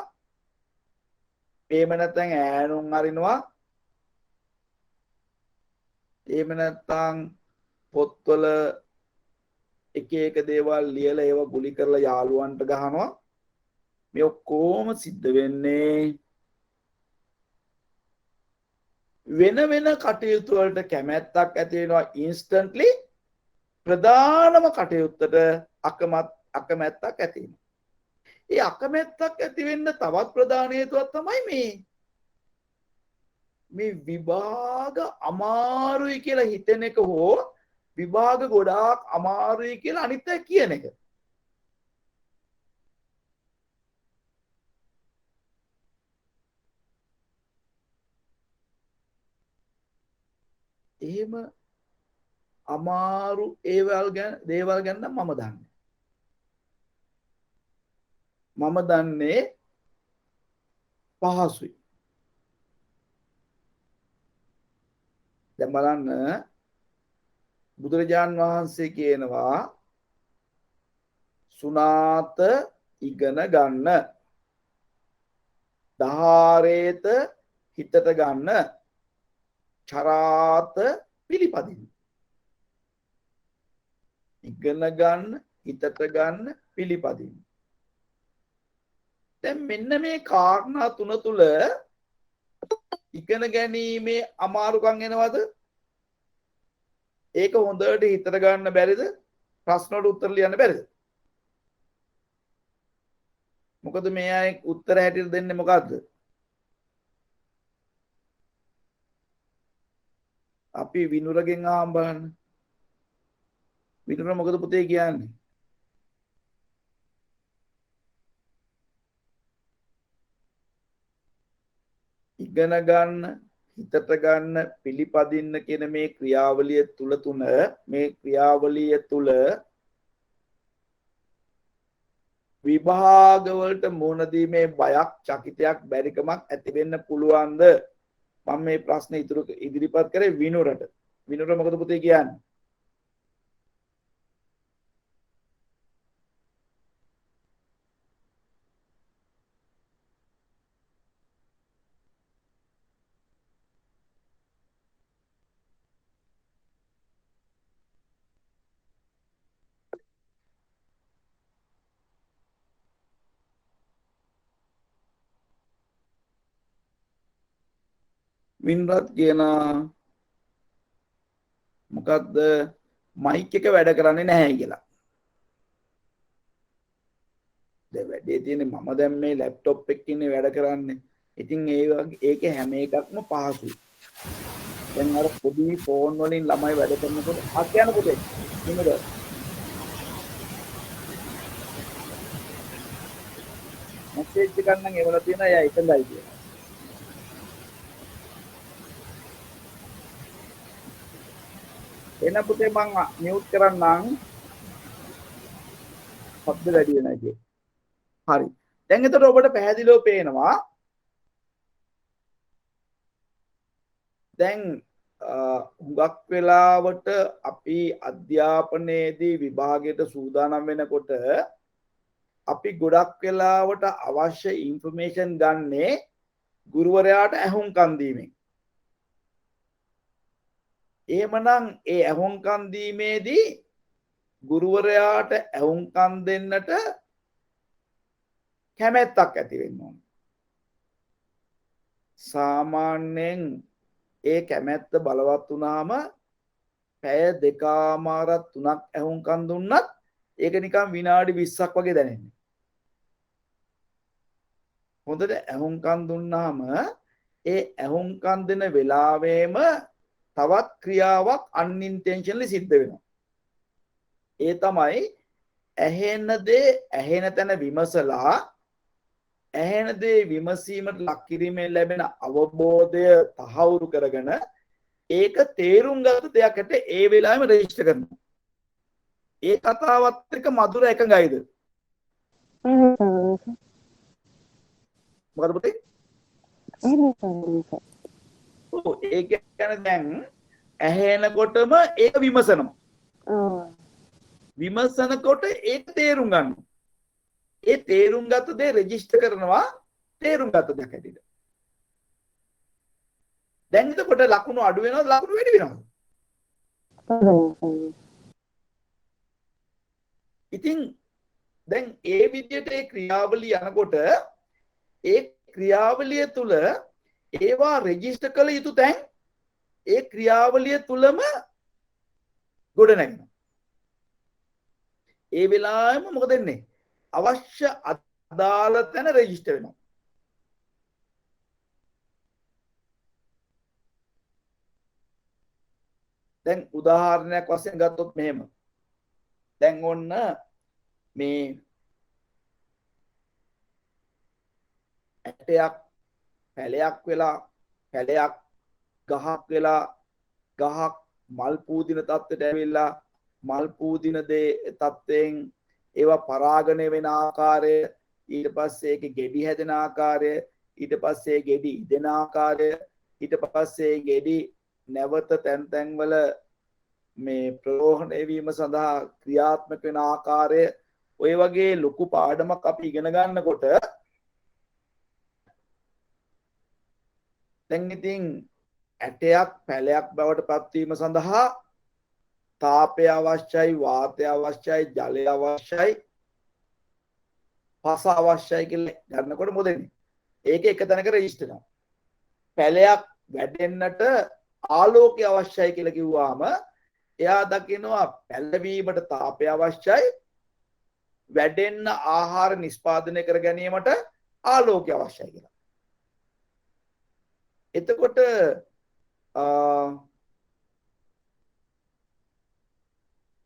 එහෙම නැත්නම් ඈනුම් අරිනවා, එහෙම නැත්නම් පොත්වල එක එක දේවල් ලියලා ඒව ගුලි කරලා යාළුවන්ට ගහනවා. මේ ඔක්කොම සිද්ධ වෙන්නේ වෙන වෙන කටයුතු වලට කැමැත්තක් ඇති වෙනවා ඉන්ස්ටන්ට්ලි, ප්‍රධානම කටයුත්තට අකමැත්තක් ඇති වෙනවා. ඒ අකමැත්තක් ඇති වෙන්න තවත් ප්‍රධාන හේතුවක් තමයි මේ විභාග අමාරුයි කියලා හිතෙන එක හෝ විභාග ගොඩාක් අමාරුයි කියලා අනිත් අය කියන එක. එහෙම අමාරු දේවල් ගැන මම දන්නේ. මම දන්නේ පහසුයි. දැන් බලන්න බුදුරජාන් වහන්සේ කියනවා සුනාත ඉගෙන ගන්න, දහාරේත හිතට ගන්න, චරාත පිළිපදින්න. ඉගෙන ගන්න, හිතට ගන්න, පිළිපදින්න. දැන් මෙන්න මේ කාරණා තුන තුල ඉගෙන ගැනීමේ අමාරුකම් එනවද? ඒක හොඳට හිතට ගන්න බැරිද? ප්‍රශ්න වලට උත්තර ලියන්න බැරිද? මොකද මේ අය උත්තර හැටියට දෙන්නේ මොකද්ද? අපි විනුරගෙන් අහම් බලන්න. විනුර මොකද පුතේ කියන්නේ? ඉගෙන ගන්න, හිතට ගන්න, පිළිපදින්න කියන මේ ක්‍රියාවලිය තුල විභාග වලට මුහුණ දීමේ බයක්, චකිතයක්, බැරිකමක් ඇති වෙන්න පුළුවන්ද? මම මේ ප්‍රශ්නේ ඉදිරිපත් කරේ විනුරට. විනුර මොකද පුතේ කියන්නේ? වින්රත් කියන මොකක්ද මයික් එක වැඩ කරන්නේ නැහැ කියලා. දැන් වැඩේ තියෙන්නේ මම දැන් මේ ලැප්ටොප් එකකින් වැඩ කරන්නේ. ඉතින් ඒකේ හැම එකක්ම පහසුයි. දැන් අර පොඩි ෆෝන් වලින් ළමයි වැඩ කරනකොට අක්යන පුතේ ඉන්නද? මෙසේජ් එකක් නම් ඒවල තියෙනවා එයා එකඳයි කියලා. එන පුතේ මං මියුට් කරන්නම්. ශබ්ද වැඩි වෙනවා කියේ. හරි. දැන් එතකොට ඔබට පැහැදිලිව පේනවා දැන් හුඟක් වෙලාවට අපි අධ්‍යාපනයේදී විභාගයට සූදානම් වෙනකොට අපි ගොඩක් වෙලාවට අවශ්‍ය ඉන්ෆර්මේෂන් ගන්නේ ගුරුවරයාට ඇහුම්කන් දීමෙන්. එහෙමනම් ඒ ඇහුම්කන් දීමේදී ගුරුවරයාට ඇහුම්කන් දෙන්නට කැමැත්තක් ඇති වෙන්න ඕන. සාමාන්‍යයෙන් ඒ කැමැත්ත බලවත් වුණාම පැය 2මාරක් 3ක් ඇහුම්කන් දුන්නත් ඒක නිකන් විනාඩි 20ක් වගේ දැනෙන්නේ. හොඳට ඇහුම්කන් දුන්නාම ඒ ඇහුම්කන් දෙන වෙලාවෙම තවත් ක්‍රියාවක් unintentionally සිද්ධ වෙනවා. ඒ තමයි ඇහෙන දේ ඇහෙන තැන විමසලා ඇහෙන දේ විමසීමට ලක් කිරීමෙන් ලැබෙන අවබෝධය තහවුරු කරගෙන ඒක තේරුම් ගත දෙයකට ඒ වෙලාවෙම රෙජිස්ටර් කරනවා. ඒ කතාවත් එක්ක මధుර එකඟයිද? මොකද පුතේ? ඔව් ඒ කියන්නේ දැන් ඇහෙනකොටම ඒක විමසනවා. විමසනකොට ඒක තේරුම් ගන්නවා. ඒ තේරුම් ගත්ත දේ රෙජිස්ටර් කරනවා තේරුම් ගත්ත දෙයක් හැටියට. දැන් එතකොට ලකුණු අඩු වෙනවද ලකුණු වැඩි වෙනවද? ඉතින් දැන් ඒ විදිහට ඒ ක්‍රියාවලිය යනකොට ඒ ක්‍රියාවලිය තුල ඒවා රෙජිස්ටර් කළ යුතු තැන් ඒ ක්‍රියාවලිය තුලම ගොඩ නැගෙනවා. ඒ වෙලාවෙම මොකද වෙන්නේ? අවශ්‍ය අදාළ තැන රෙජිස්ටර් වෙනවා. දැන් උදාහරණයක් වශයෙන් ගත්තොත් මෙහෙම. දැන් ඔන්න මේ ඇටයක් පැලයක් වෙලා පැලයක් ගහක් වෙලා ගහක් මල් පූදින තත්ත්වයට ඇවිල්ලා මල් පූදින දේ තත්ත්වයෙන් ඒවා පරාගණය වෙන ආකාරය ඊට පස්සේ ඒකේ ගෙඩි හැදෙන ආකාරය ඊට පස්සේ ගෙඩි ඉදෙන ආකාරය ඊට පස්සේ ගෙඩි නැවත තැන් තැන්වල මේ ප්‍රෝහණය වීම සඳහා ක්‍රියාත්මක වෙන ආකාරය ඔය වගේ ලොකු පාඩමක් අපි ඉගෙන ගන්නකොට දැන් ඉතින් ඇටයක් පැලයක් බවට පත්වීම සඳහා තාපය අවශ්‍යයි වාතය අවශ්‍යයි ජලය අවශ්‍යයි පස අවශ්‍යයි කියලා ගන්නකොට මොකද වෙන්නේ? ඒක එක තැනක රෙජිස්ටර් වෙනවා. පැලයක් වැඩෙන්නට ආලෝකය අවශ්‍යයි කියලා කිව්වාම එයා දකිනවා පැලවීමට තාපය අවශ්‍යයි වැඩෙන්න ආහාර නිෂ්පාදනය කර ගැනීමට ආලෝකය අවශ්‍යයි කියලා. එතකොට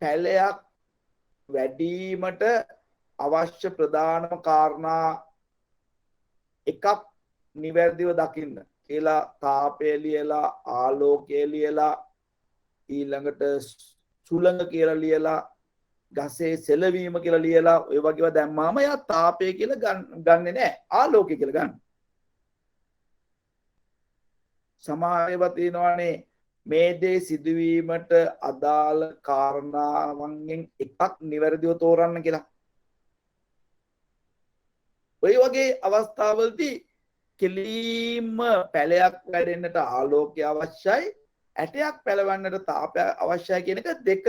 පැලයක් වැඩිවීමට අවශ්‍ය ප්‍රධානම කාරණා එකක් නිවැරදිව දකින්න කියලා තාපය ලියලා ආලෝකය ලියලා ඊළඟට සුළඟ කියලා ලියලා ගසේ සෙලවීම කියලා ලියලා ඔය වගේව දැම්මාම යා තාපය කියලා ගන්නෙ නෑ ආලෝකය කියලා ගන්න. සමහර ඒවා තියෙනවානේ මේ දේ සිදුවීමට අදාළ කාරණාවන්ගෙන් එකක් නිවැරදිව තෝරන්න කියලා. ඔය වගේ අවස්ථාවලදී කෙලින්ම පැලයක් වැඩෙන්නට ආලෝකය අවශ්‍යයි ඇටයක් පැලවන්නට තාපය අවශ්‍යයි කියන එක දෙක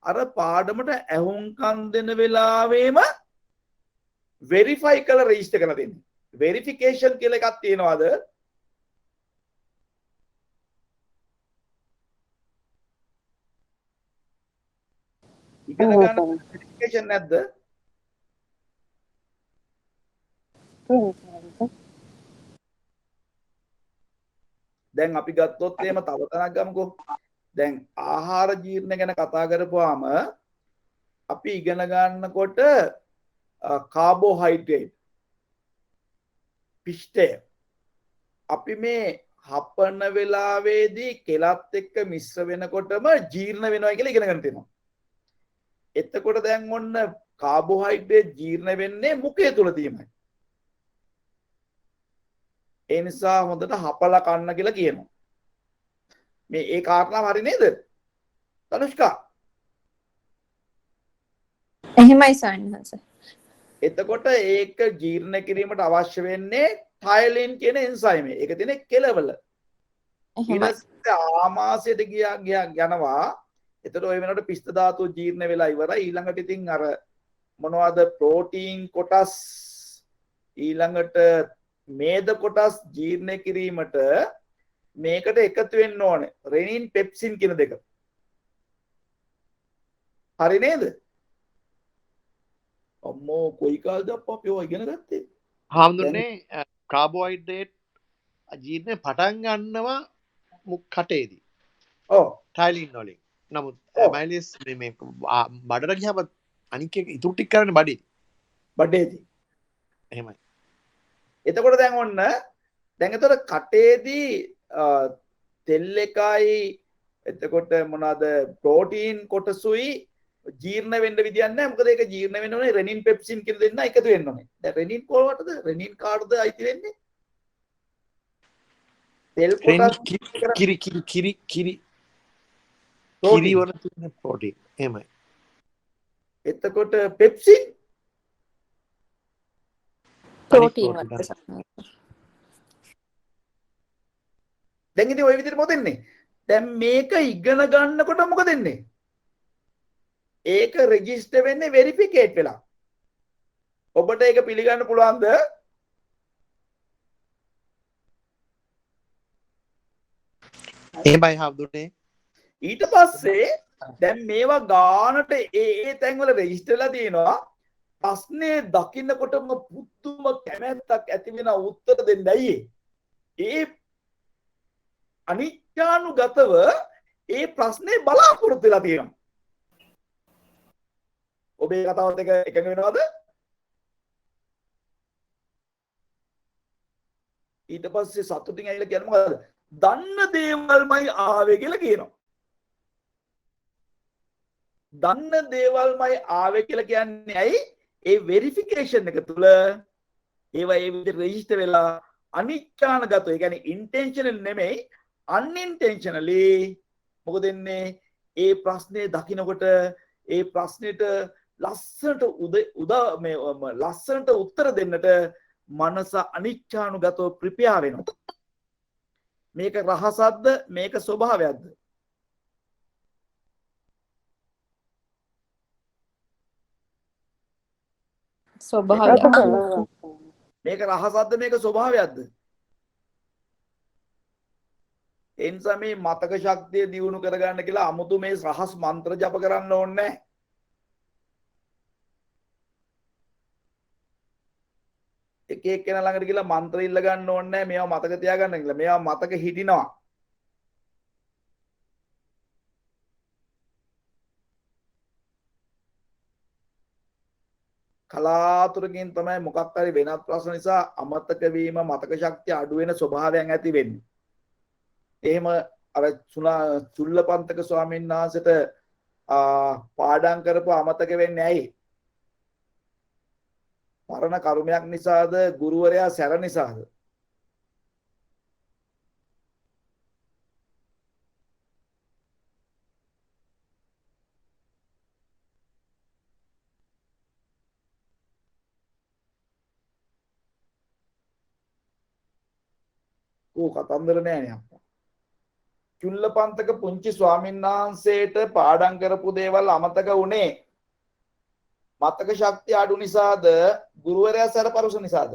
අර පාඩමට ඇහුම්කන් දෙන වෙලාවෙම වෙරිෆයි කරලා රෙජිස්ටර් කරලා දෙන්නේ. වෙරිෆිකේෂන් කියලා එකක් තියෙනවද? ඉගෙන ගන්න වෙරිෆිකේෂන් නැද්ද? දැන් අපි ගත්තොත් එහෙම තව තැනක් ගමුකෝ. දැන් ආහාර ජීර්ණ ගැන කතා කරපුවාම අපි ඉගෙන ගන්නකොට කාබෝහයිඩ්‍රේට් පිෂ්ඨය අපි මේ හපන වෙලාවේදී කෙලත් එක්ක මිශ්‍ර වෙනකොටම ජීර්ණ වෙනවා කියලා ඉගෙන ගන්න තියෙනවා. එතකොට දැන් ඔන්න කාබෝහයිඩ්‍රේට් ජීර්ණ වෙන්නේ මුඛය තුල තියෙමයි. ඒ නිසා හොඳට හපලා කන්න කියලා කියනවා. මේ ඒ කාරණාව හරි නේද? තනුෂ්කා. එහෙමයි සන්නහස. එතකොට ඒක ජීර්ණ කිරීමට අවශ්‍ය වෙන්නේ ටයිලින් කියන එන්සයිම. ඒක තියෙන්නේ කෙලවල. ඊට ආමාශයට යනවා. එතකොට ওই වෙනකොට පිෂ්ඨ ධාතුව ජීර්ණ වෙලා ඉවරයි. ඊළඟට ඉතින් අර මොනවද ප්‍රෝටීන් කොටස් ඊළඟට මේද කොටස් ජීර්ණ කිරීමට මේකට එකතු වෙන්න ඕනේ රෙනින් පෙප්සින් කියන දෙක. හරි නේද? අම්මෝ කොයි කාලද අපි ඔය ඉගෙන ගත්තේ? හාමුදුරනේ කාබෝහයිඩ්‍රේට් ජීර්ණය පටන් ගන්නවා මුක් කටේදී. ඔව්. ටයිලින් වලින්. නමුත් මයිලිස් මේ බඩට ගියාම අනික එක ඉතුරු ටික කරන්නේ බඩේ. බඩේදී. එහෙමයි. එතකොට දැන් ඔන්න දැන් එතකොට කටේදී තෙල් එකයි එතකොට මොනවාද ප්‍රෝටීන් කොටසුයි ජීර්ණ වෙන්න විදියක් නැහැ. මොකද ඒක ජීර්ණ වෙන්න ඕනේ රෙනින් පෙප්සින් කියන දෙන්න එකතු වෙන්න ඕනේ. දැන් රෙනින් කොහොමද? රෙනින් කාටද අයිති වෙන්නේ? තෙල් කොටස් කිරි කිරි කිරි කිරි protein. කිරි වල තියෙන ප්‍රෝටීන් එහෙමයි. එතකොට පෙප්සින් ප්‍රෝටීන් protein. වලට සමහර. දැන් ඉතින් ওই විදිහට මොකද වෙන්නේ? දැන් මේක ඉගෙන ගන්නකොට මොකද වෙන්නේ? ඒක රෙජිස්ටර් වෙන්නේ වෙරිෆිකේට් වෙලා. ඔබට ඒක පිළිගන්න පුළුවන්ද? එහෙමයි හම්දුනේ. ඊට පස්සේ දැන් මේවා ගානට ඒ තැන්වල රෙජිස්ටර් වෙලා තියෙනවා. ප්‍රශ්නේ දකින්නකොටම පුදුම කැමැත්තක් ඇති වෙන උත්තර දෙන්න ඇයි ඒ අනිත්‍යානුගතව ඒ ප්‍රශ්නේ බලාපොරොත්තු වෙලා තියෙනවා. ඔබේ කතාවත් එක එකඟ වෙනවද? ඊට පස්සේ සතුටින් ඇවිල්ලා කියන්නේ මොකද? දන්න දේවල්මයි ආවේ කියලා කියනවා. දන්න දේවල්මයි ආවේ කියලා කියන්නේ ඇයි? ඒ වෙරිෆිකේෂන් එක තුල ඒවා ඒ විදිහට රෙජිස්ටර් වෙලා අනිච්ඡානගතව, ඒ කියන්නේ ඉන්ටෙන්ෂනල් නෙමෙයි අන්ඉන්ටෙන්ෂනලි මොකද වෙන්නේ? ඒ ප්‍රශ්නේ දකින්නකොට ඒ ප්‍රශ්නෙට ලස්සනට ලස්සනට උත්තර දෙන්නට මනස අනිච්ඡානුගතව ප්‍රිපෙයාර් වෙනවා. මේක රහසක්ද? මේක ස්වභාවයක්ද? ස්වභාවයක්. මේක රහසක්ද? මේක ස්වභාවයක්ද? ඒ නිසා මේ මතක ශක්තිය දියුණු කරගන්න කියලා 아무තු මේ රහස් මන්ත්‍ර ජප කරන්න ඕනේ නැහැ. එක එක්කෙනා ළඟට ගිහලා මන්ත්‍ර ඉල්ල ගන්න ඕනේ නැහැ. මේවා මතක තියාගන්න කියලා. මේවා මතක හිටිනවා. කලාතුරකින් තමයි මොකක් හරි වෙනත් ප්‍රශ්න නිසා අමතක වීම, මතක ශක්තිය අඩු වෙන ස්වභාවයන් ඇති වෙන්නේ. එහෙම අර චුල්ලපන්තක ස්වාමීන් වහන්සේට පාඩම් කරපුව අමතක වෙන්නේ ඇයි? පරණ කර්මයක් නිසාද? ගුරුවරයා සැර නිසාද? කතන්දර නෑනේ අප්පා. චුල්ලපන්තක පුංචි ස්වාමීන් වහන්සේට පාඩම් කරපු දේවල් අමතක වුණේ මතක ශක්තිය අඩු නිසාද? ගුරුවරයා සැරපරුස නිසාද?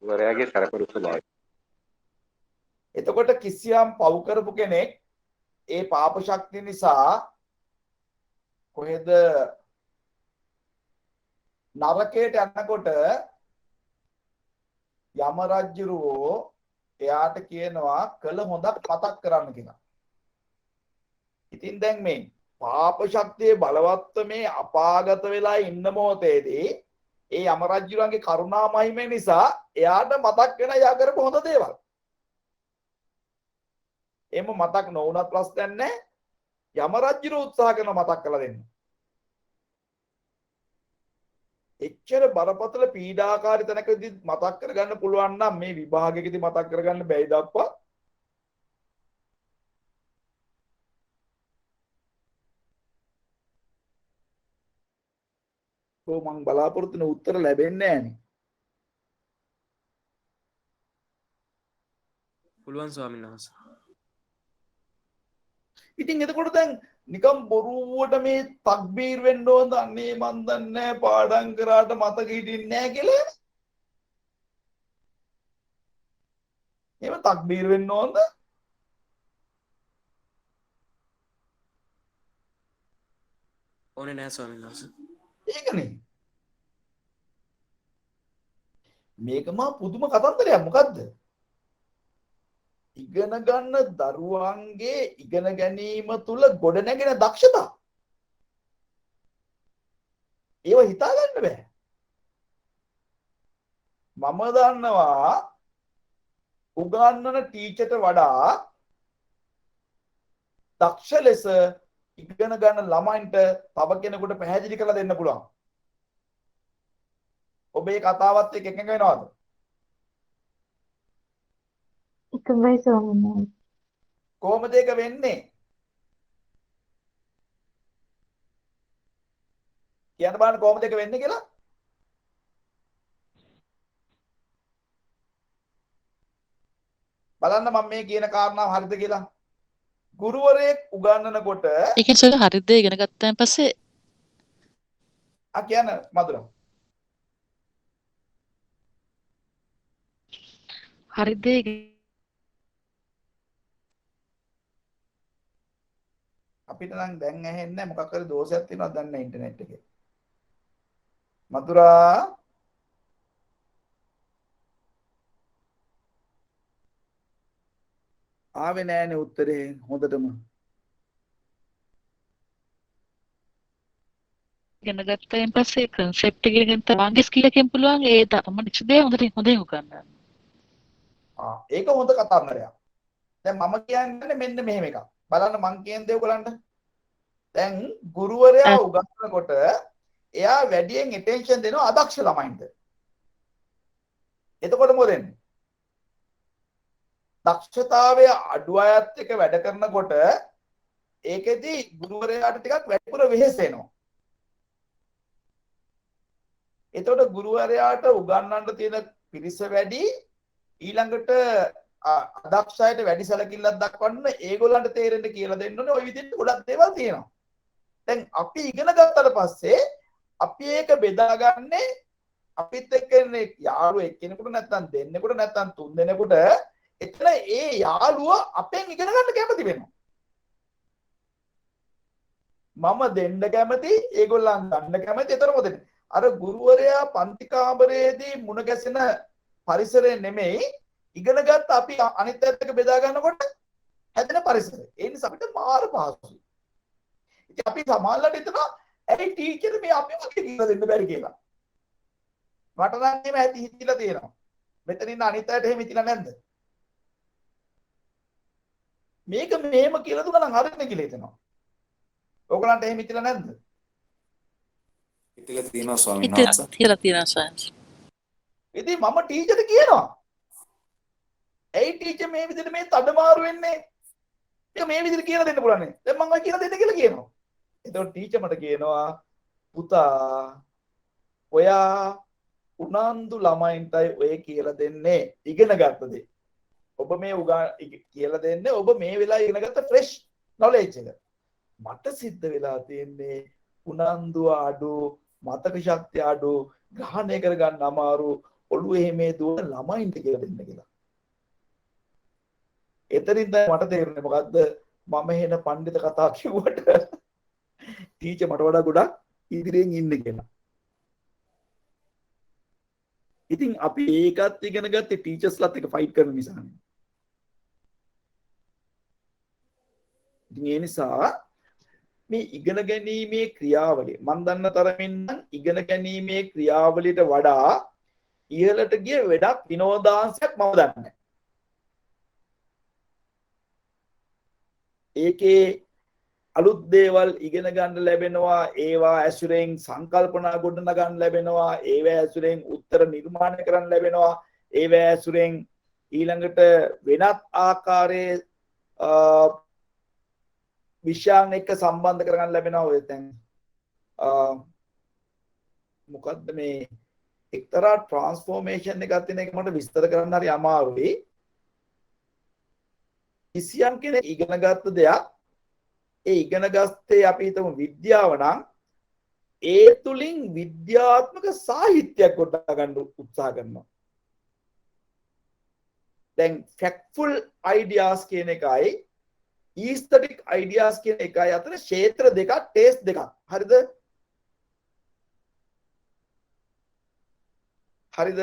ගුරුවරයාගේ සැරපරුස බව. එතකොට කිසියම් පව් කරපු කෙනෙක් ඒ පාප ශක්තිය නිසා කොහෙද නරකයට යනකොට යම රජුරෝ එයාට කියනවා කළ හොඳක් මතක් කරන්න කියලා. ඉතින් දැන් මේ පාප ශක්තියේ බලවත්ව මේ අපාගත වෙලා ඉන්න මොහොතේදී ඒ යම රජුරන්ගේ කරුණා මහිමේ නිසා එයාට මතක් වෙන යා කරපු හොඳ දේවල්. එම මතක් නොවුනත් ප්‍රශ්නයක් නැහැ. යම රජුරෝ උත්සාහ කරන මතක් කරලා දෙන්න. එච්චර බරපතල පීඩාකාරී තැනකදී මතක් කරගන්න පුළුවන් නම් මේ විභාගයකදී මතක් කරගන්න බැයිද අප්පා? මං බලාපොරොත්තු වෙන උත්තර ලැබෙන්නේ නැහනේ. පුළුවන් ස්වාමීන් වහන්සේ. ඉතින් එතකොට දැන් නිකම් බොරුවට මේ තක්බීර් වෙන්න ඕනද? අනේ මන් දන්නේ නැහැ පාඩම් කරාට මතක හිටින්නේ නැහැ කියලා. එහෙම තක්බීර් වෙන්න ඕනද? ඕනේ නැහැ ස්වාමීන් වහන්සේ. ඒකනේ. මේක මා පුදුම කතන්දරයක්. මොකද්ද? ඉගෙන ගන්න දරුවන්ගේ ඉගෙන ගැනීම තුල ගොඩ නැගෙන දක්ෂතා. ඒව හිතා ගන්න බෑ. මම දන්නවා උගන්වන ටීචර්ට වඩා දක්ෂ ලෙස ඉගෙන ගන්න ළමයින්ට තව කෙනෙකුට පැහැදිලි කරලා දෙන්න පුළුවන්. ඔබ මේ කතාවත් එක්ක එකඟ වෙනවද? එකඟයි ස්වාමීන් වහන්සේ. කොහොමද ඒක වෙන්නේ? කියන්න බලන්න කොහොමද ඒක වෙන්නේ කියලා? බලන්න මම මේ කියන කාරණාව හරිද කියලා. ගුරුවරයෙක් උගන්වනකොට ඒකෙන් සොයක හරිද ඉගෙන ගත්තාන් පස්සේ කියන්න මధుරම්. හරිද අපිට නම් දැන් ඇහෙන්නේ මොකක් හරි දෝෂයක් තියෙනවද දැන් ඉන්ටර්නෙට් එකේ. මధుරා ආවේ නෑනේ උත්තරේ හොඳටම. ඉගෙන ගත්තාන් පස්සේ concept එක ඉගෙන ගත්තා වාගේ skill එකෙන් පුළුවන් ඒ තමයි නිශ්චිතය හොඳින් උගන්වන්න. ඒක හොඳ කතාන්දරයක්. දැන් මම කියන්නේ මෙන්න මෙහෙම එකක්. බලන්න මං කියන දේ ඔයගලන්ට. දැන් ගුරුවරයා උගන්වනකොට එයා වැඩියෙන් attention දෙනවා අදක්ෂ ළමයින්ට. එතකොට මොකද වෙන්නේ? දක්ෂතාවය අඩු අයත් එක්ක වැඩ කරනකොට ඒකෙදි ගුරුවරයාට ටිකක් වැඩිපුර වෙහෙස එනවා. එතකොට ගුරුවරයාට උගන්වන්න තියෙන පිරිස වැඩි ඊළඟට අදක්ෂ අයට වැඩි සැලකිල්ලක් දක්වන්න ඒගොල්ලන්ට තේරෙන්න කියලා දෙන්න ඕනේ. ওই විදිහට ගොඩක් දේවල් තියෙනවා. දැන් අපි ඉගෙන ගත්තට පස්සේ අපි ඒක බෙදාගන්නේ අපිත් එක්ක ඉන්නේ යාළුවෝ එක්කෙනෙකුට නැත්නම් දෙන්නෙකුට නැත්නම් තුන් දෙනෙකුට එතන ඒ යාළුවා අපෙන් ඉගෙන ගන්න කැමති වෙනවා. මම දෙන්න කැමති ඒගොල්ලන් ගන්න කැමති. එතන මොකද අර ගුරුවරයා පන්ති කාමරයේදී මුණ ගැසෙන පරිසරය නෙමෙයි ඉගෙන ගත්ත අපි අනිත් පැත්ත එක බෙදා ගන්නකොට හැදෙන පරිසරය. ඒ නිසා අපිට මාර පහසුයි. ඉතින් අපි සමාජලට හිතනවා ඇයි ටීචර් මේ අපි වගේ කියලා දෙන්න බැරි කියලා. මට නම් එහෙම ඇති හිතිලා තියෙනවා. මෙතන ඉන්න අනිත් අයට එහෙම හිතිලා නැද්ද? මේක මෙහෙම කියලා දුන්නා නම් හරියන්නේ කියලා හිතනවා. ඔයගලන්ට එහෙම හිතිලා නැද්ද? හිතිලා තියෙනවා ස්වාමීන් වහන්සේ. හිතිලා තියෙනවා සයන්ස්. ඉතින් මම ටීචර්ට කියනවා. ඇයි ටීචර් මේ විදිහට මේ තඩමාරු වෙන්නේ? ඒක මේ විදිහට කියලා දෙන්න පුළුවන් නේ. දැන් මම ඔය කියලා දෙන්න කියලා කියනවා. එතකොට ටීචර් මට කියනවා පුතා ඔයා උනන්දු ළමයින්ටයි ඔය කියලා දෙන්නේ ඉගෙන ගත්ත දේ. ඔබ මේ කියලා දෙන්නේ ඔබ මේ වෙලාවේ ඉගෙන ගත්ත ෆ්‍රෙෂ් නොලෙජ් එක. මට සිද්ධ වෙලා තියෙන්නේ උනන්දුව අඩු, මතක ශක්තිය අඩු, ග්‍රහණය කරගන්න අමාරු, ඔළුවේ මේ දුවන ළමයින්ට කියලා දෙන්න කියලා. එතනින් තමයි මට තේරෙන්නේ මොකද්ද මම එහෙන පඬිත කතා කිව්වට ටීචර් මට වඩා ගොඩක් ඉදිරියෙන් ඉන්නේ කියලා. ඉතින් අපි ඒකත් ඉගෙන ගත්තේ ටීචර්ස්ලාත් එක්ක ෆයිට් කරන නිසානේ. ඉතින් ඒ නිසා මේ ඉගෙන ගැනීමේ ක්‍රියාවලිය මම දන්න තරමින් නම් ඉගෙන ගැනීමේ ක්‍රියාවලියට වඩා ඉහළට ගිය වැඩක් විනෝදාංශයක් මම දන්නේ. ඒකේ අලුත් දේවල් ඉගෙන ගන්න ලැබෙනවා, ඒවා ඇසුරෙන් සංකල්පනා ගොඩනගා ගන්න ලැබෙනවා, ඒවා ඇසුරෙන් උත්තර නිර්මාණය කරන්න ලැබෙනවා, ඒවා ඇසුරෙන් ඊළඟට වෙනත් ආකාරයේ විෂයන් එක්ක සම්බන්ධ කරගන්න ලැබෙනවා. ඔය දැන් මොකද්ද මේ එක්තරා ට්‍රාන්ස්ෆෝමේෂන් එකක් තියෙන එක මට විස්තර කරන්න හරි අමාරුයි. කිසියම් කෙනෙක් ඉගෙන ගත්ත දෙයක් ඒ ඉගෙන ගත්තේ අපි හිතමු විද්‍යාව නම් ඒ තුලින් විද්‍යාත්මක සාහිත්‍යයක් ගොඩනගා ගන්න උත්සාහ කරනවා. දැන් ෆැක්ට්ෆුල් අයිඩියාස් කියන එකයි ඊස්තටික් අයිඩියාස් කියන එකයි අතර ක්ෂේත්‍ර දෙකක්, ටේස්ට් දෙකක්. හරිද? හරිද?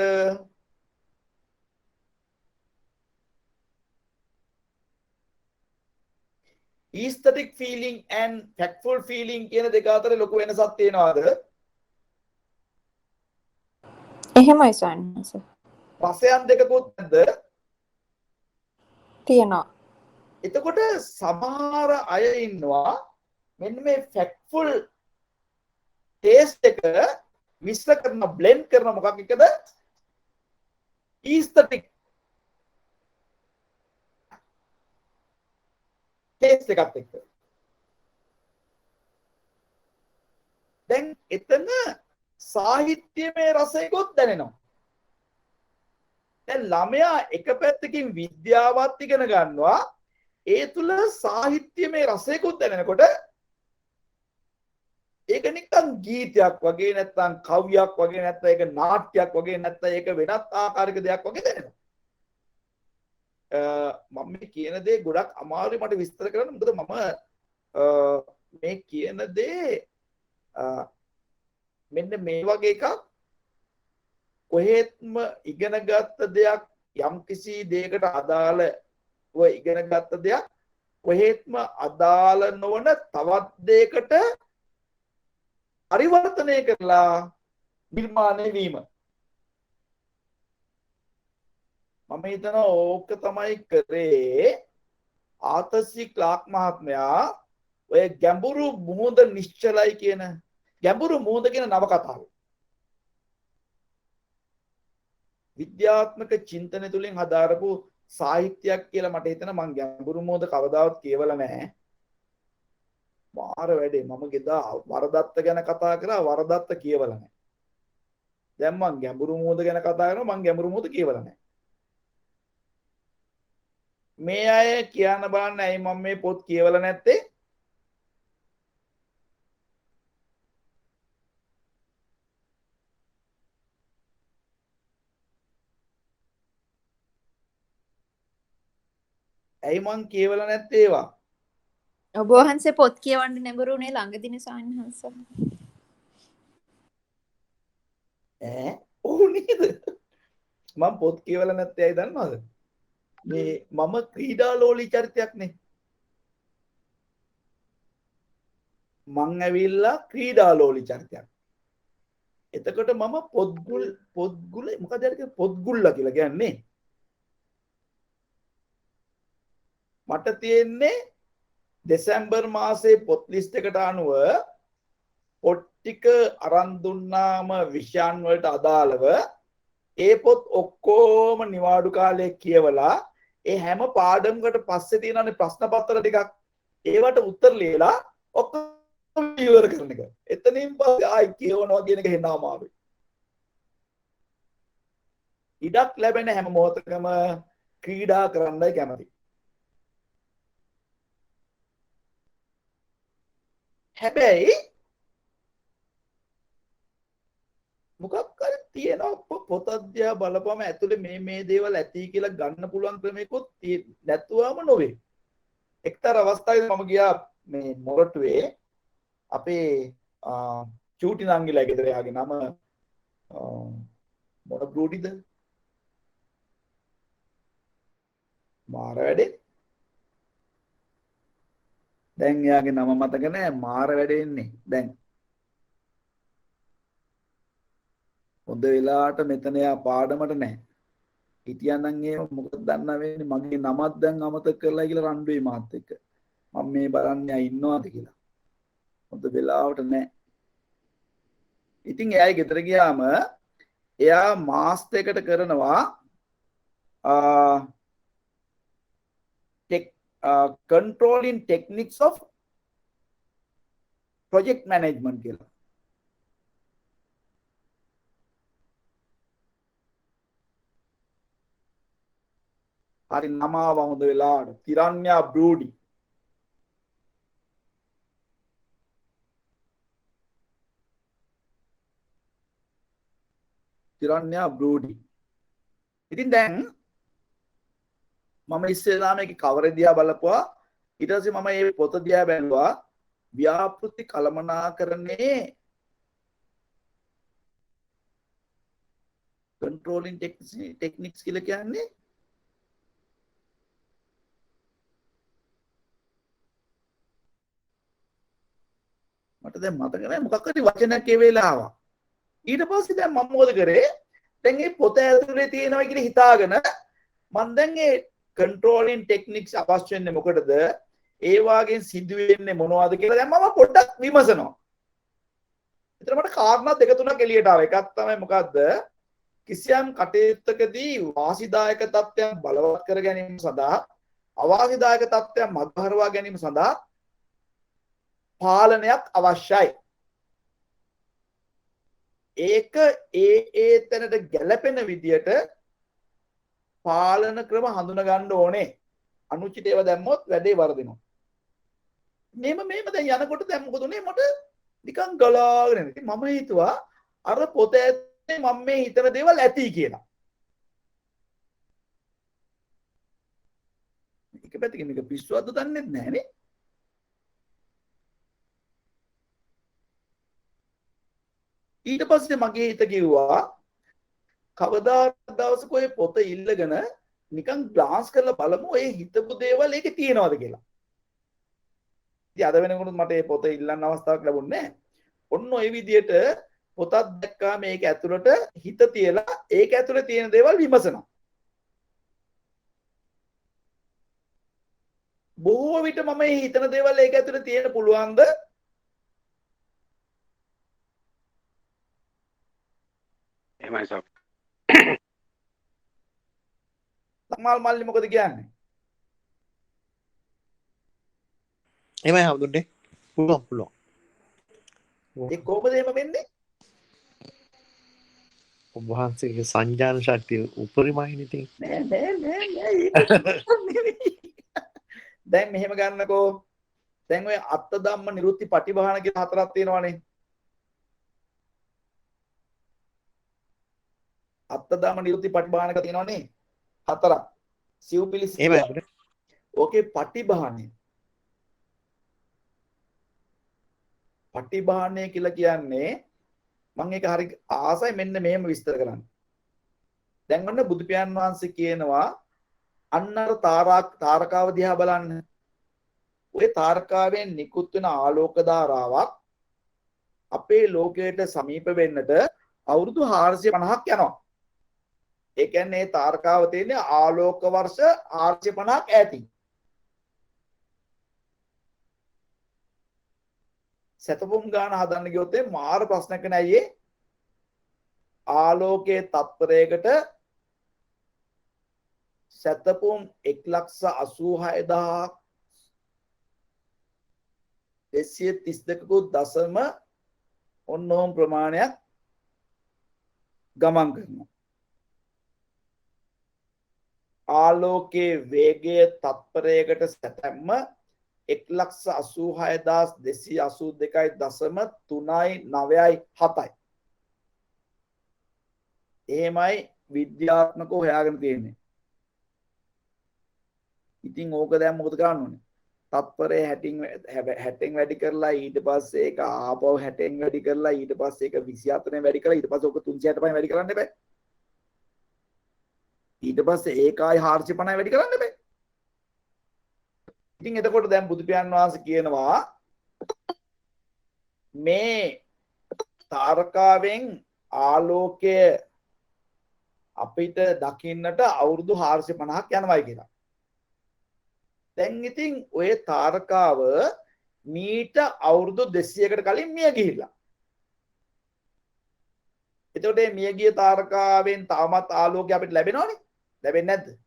aesthetic feeling and factful feeling කියන දෙක අතර ලොකු වෙනසක් තියෙනවද? එහෙමයි සයන්ස්. පසයන් දෙකකුත් නැද්ද? තියෙනවා. එතකොට සමහර අය ඉන්නවා මෙන්න මේ ෆැක්ට්ෆුල් ටේස්ට් එක මිශ්‍ර කරන බ්ලෙන්ඩ් කරන මොකක් එකද ඊස්තටික් ටේස්ට් එකත් එක්ක. දැන් එතන සාහිත්‍යමය රසයකොත් දැනෙනවා. දැන් ළමයා එක පැත්තකින් විද්‍යාවත් ඉගෙන ගන්නවා ඒ තුල සාහිත්‍යමය රසයකොත් දැනෙනකොට ඒක නිකන් ගීතයක් වගේ නැත්නම් කවියක් වගේ නැත්නම් ඒක නාට්‍යයක් වගේ නැත්නම් ඒක වෙනත් ආකාරයක දෙයක් වගේ දැනෙනවා. මම මේ කියන දේ ගොඩක් අමාරුයි මට විස්තර කරන්න. මොකද මම මේ කියන දේ මෙන්න මේ වගේ එකක් කොහෙත්ම ඉගෙන ගත්ත දෙයක් යම්කිසි දෙයකට අදාළව ඉගෙන ගත්ත දෙයක් කොහෙත්ම අදාළ නොවන තවත් දෙයකට පරිවර්තනය කරලා නිර්මාණය වීම. මම හිතනවා ඕක තමයි කරේ ආතසි ක්ලාක් මහත්මයා ඔය ගැඹුරු මුහුද නිශ්චලයි කියන ගැඹුරු මුහුද කියන නවකතාව. විද්‍යාත්මක චින්තනය තුලින් හදාරපු සාහිත්‍යයක් කියලා මට හිතෙනවා. මම ගැඹුරු මුහුද කවදාවත් කියවලා නැහැ. මාර වැඩේ. මම ගෙදා වරදත්ත ගැන කතා කරා වරදත්ත කියවලා නැහැ. දැන් මම ගැඹුරු මුහුද ගැන කතා කරනවා මම ගැඹුරු මුහුද කියවලා නැහැ. මේ අය කියන්න බලන්න ඇයි මම මේ පොත් කියවලා නැත්තේ? ඇයි මං කියවලා නැත්තේ ඒවා? ඔබ වහන්සේ පොත් කියවන්න නැඹුරුනේ ළඟදිනේ ස්වාමීන් වහන්සේ. ඔව් නේද? මම පොත් කියවලා නැත්තේ ඇයි දන්නවද? මේ මම ක්‍රීඩාලෝලී චරිතයක් නේ. මං ඇවිල්ලා ක්‍රීඩාලෝලී චරිතයක්. එතකොට මම පොත්ගුල මොකද පොත්ගුල්ලා කියලා කියන්නේ. මට තියෙන්නේ දෙසැම්බර් මාසේ පොත් ලිස්ට් එකට අනුව පොත් ටික අරන් දුන්නාම විෂයන් වලට අදාළව ඒ පොත් ඔක්කොම නිවාඩු කාලේ කියවලා ඒ හැම පාඩමකට පස්සේ තියෙනනේ ප්‍රශ්න පත්‍ර ටිකක් ඒවට උත්තර ලියලා ඔක්කොම ඉවර කරන එක. එතනින් පස්සේ ආයි කියවනවා කියන එක හෙන අමාරුයි. ඉඩක් ලැබෙන හැම මොහොතකම ක්‍රීඩා කරන්නයි කැමති. හැබැයි මොකක් හරි තියෙනවා පොත අධ්‍යා බලපුවම ඇතුලේ මේ දේවල් ඇති කියලා ගන්න පුළුවන් ක්‍රමයකොත් නැතුවම නොවේ. එක්තරා අවස්ථාවකදී මම ගියා මේ මොරටුවේ අපේ චූටි නංගිලා ගෙදර යාගේ නම මොන බ්‍රූඩිද? මාර වැඩේ. දැන් එයාගේ නම මතක නැහැ. මාර වැඩේ ඉන්නේ දැන්. හොඳ වෙලාවට මෙතන යා පාඩමට නැහැ. හිටියනම් එහෙම මොකද දන්නා වෙන්නේ මගේ නමත් දැන් අමතක කරලා කියලා රණ්ඩුවේ මාත් එක්ක. මම මේ බලන්නේ ආ ඉන්නවද කියලා. හොඳ වෙලාවට නැහැ. ඉතින් එයාගේ ගෙදර ගියාම එයා මාස්ටර් එකට කරනවා controlling techniques of project management කියලා. හරි නම වහොඳ වෙලාවට තිරන්‍යා බ්‍රූඩි. තිරන්‍යා බ්‍රූඩි. ඉතින් දැන් මම ඉස්සෙල්ලාම මේකේ කවර දිහා බලපුවා. ඊට පස්සේ මම මේ පොත දිහා බැලුවා. ව්‍යාපෘති කළමනාකරණයේ controlling techniques කියලා කියන්නේ මට දැන් මතක නැහැ මොකක් හරි වචනයක් ඒ වෙලාව ආවා. ඊට පස්සේ දැන් මම මොකද කරේ? දැන් මේ පොත ඇතුලේ තියෙනවා කියලා හිතාගෙන මම දැන් ඒ controlling techniques අවශ්‍ය වෙන්නේ මොකටද? ඒ වාගෙන් සිදු වෙන්නේ මොනවද කියලා දැන් මම පොඩ්ඩක් විමසනවා. එතන මට කාරණා දෙක තුනක් එළියට ආවා. එකක් තමයි මොකද්ද? කිසියම් කටයුත්තකදී වාසිදායක තත්ත්වයන් බලවත් කර ගැනීම සඳහා අවාසිදායක තත්ත්වයන් මගහරවා ගැනීම සඳහා පාලනයක් අවශ්‍යයි. ඒක ඒ තැනට ගැළපෙන විදියට පාලන ක්‍රම හඳුනා ගන්න ඕනේ. අනුචිත ඒවා දැම්මොත් වැඩේ වරදිනවා. මේම දැන් යනකොට දැන් මොකද උනේ මට නිකන් ගලාගෙන යනවා. ඉතින් මම හිතුවා අර පොත ඇත්තේ මම මේ හිතන දේවල් ඇති කියලා. එක පැත්තකින් මේක පිස්සුවක්ද දන්නේ නැහැ නේ. ඊට පස්සේ මගේ හිත කිව්වා කවදා දවසක ඔය පොත ඉල්ලගෙන නිකන් ග්ලාන්ස් කරලා බලමු ඔය හිතපු දේවල් ඒකේ තියෙනවද කියලා. ඉතින් අද වෙනකොට මට මේ පොත ඉල්ලන්න අවස්ථාවක් ලැබුණේ නැහැ. ඔන්න ඔය විදියට පොතක් දැක්කා මේක ඇතුළට හිත තියලා ඒක ඇතුළේ තියෙන දේවල් විමසනවා. බොහෝ විට මම මේ හිතන දේවල් ඒක ඇතුළේ තියෙන්න පුළුවන්ද? එහෙමයි සර්. සම්මාල් මල්ලි මොකද කියන්නේ? එහෙමයි හඳුන්නේ. පුළුවන්. ඒ කොහොමද එහෙම වෙන්නේ? ඔබ වහන්සේගේ සංජාන ශක්තිය උපරිමයි ඉතින්. නෑ දැන් මෙහෙම ගන්නකෝ. දැන් ඔය අත්ත ධම්ම නිරුත්ති පටිභාන කියලා හතරක් තියෙනවානේ. අත්ත ධම්ම නිරුත්ති පටිභාන කියලා තියෙනවානේ. හතරක්. සිව්පිලි. එහෙමයි. ඕකේ පටිභානේ. පටිභානය කියලා කියන්නේ මම ඒක හරි ආසයි මෙන්න මෙහෙම විස්තර කරන්න. දැන් ඔන්න බුදු පියාණන් වහන්සේ කියනවා අන්න අර තාරකාව දිහා බලන්න. ওই තාරකාවෙන් නිකුත් වෙන ආලෝක ධාරාවක් අපේ ලෝකයට සමීප වෙන්නට අවුරුදු 450ක් යනවා. ඒ කියන්නේ මේ තාරකාව තියෙන්නේ ආලෝක වර්ෂ 450ක් ඈතින්. සතපුම් ගාන හදන්න ගියොත් මාර ප්‍රශ්නයක් නෑයේ. ආලෝකයේ තත්පරයකට සතපුම් 1,86,232 දශම ඔන්නෝම් ප්‍රමාණයක් ගමන් කරනවා. ආලෝකයේ වේගය තත්පරයකට සැතැම්ම 1,86,282.397යි. එහෙමයි විද්‍යාත්මකව හොයාගෙන තියෙන්නේ. ඉතින් ඕක දැන් මොකද කරන්න ඕනේ? තත්පරය 60න් වැඩි කරලා ඊට පස්සේ ඒක ආපහු 60න් වැඩි කරලා ඊට පස්සේ ඒක 24න් වැඩි කරලා ඊට පස්සේ ඕක 365න් වැඩි කරන්න බෑ. ඊට පස්සේ ඒක ආයි 450න් වැඩි කරන්න බෑ. ඉතින් එතකොට දැන් බුදු පියාණන් වහන්සේ කියනවා මේ තාරකාවෙන් ආලෝකය අපිට දකින්නට අවුරුදු 450ක් යනවායි කියලා. දැන් ඉතින් ඔය තාරකාව මීට අවුරුදු 200කට කලින් මිය ගිහිල්ලා. එතකොට මේ මිය ගිය තාරකාවෙන් තාමත් ආලෝකය අපිට ලැබෙනවනේ. ලැබෙන්නේ නැද්ද?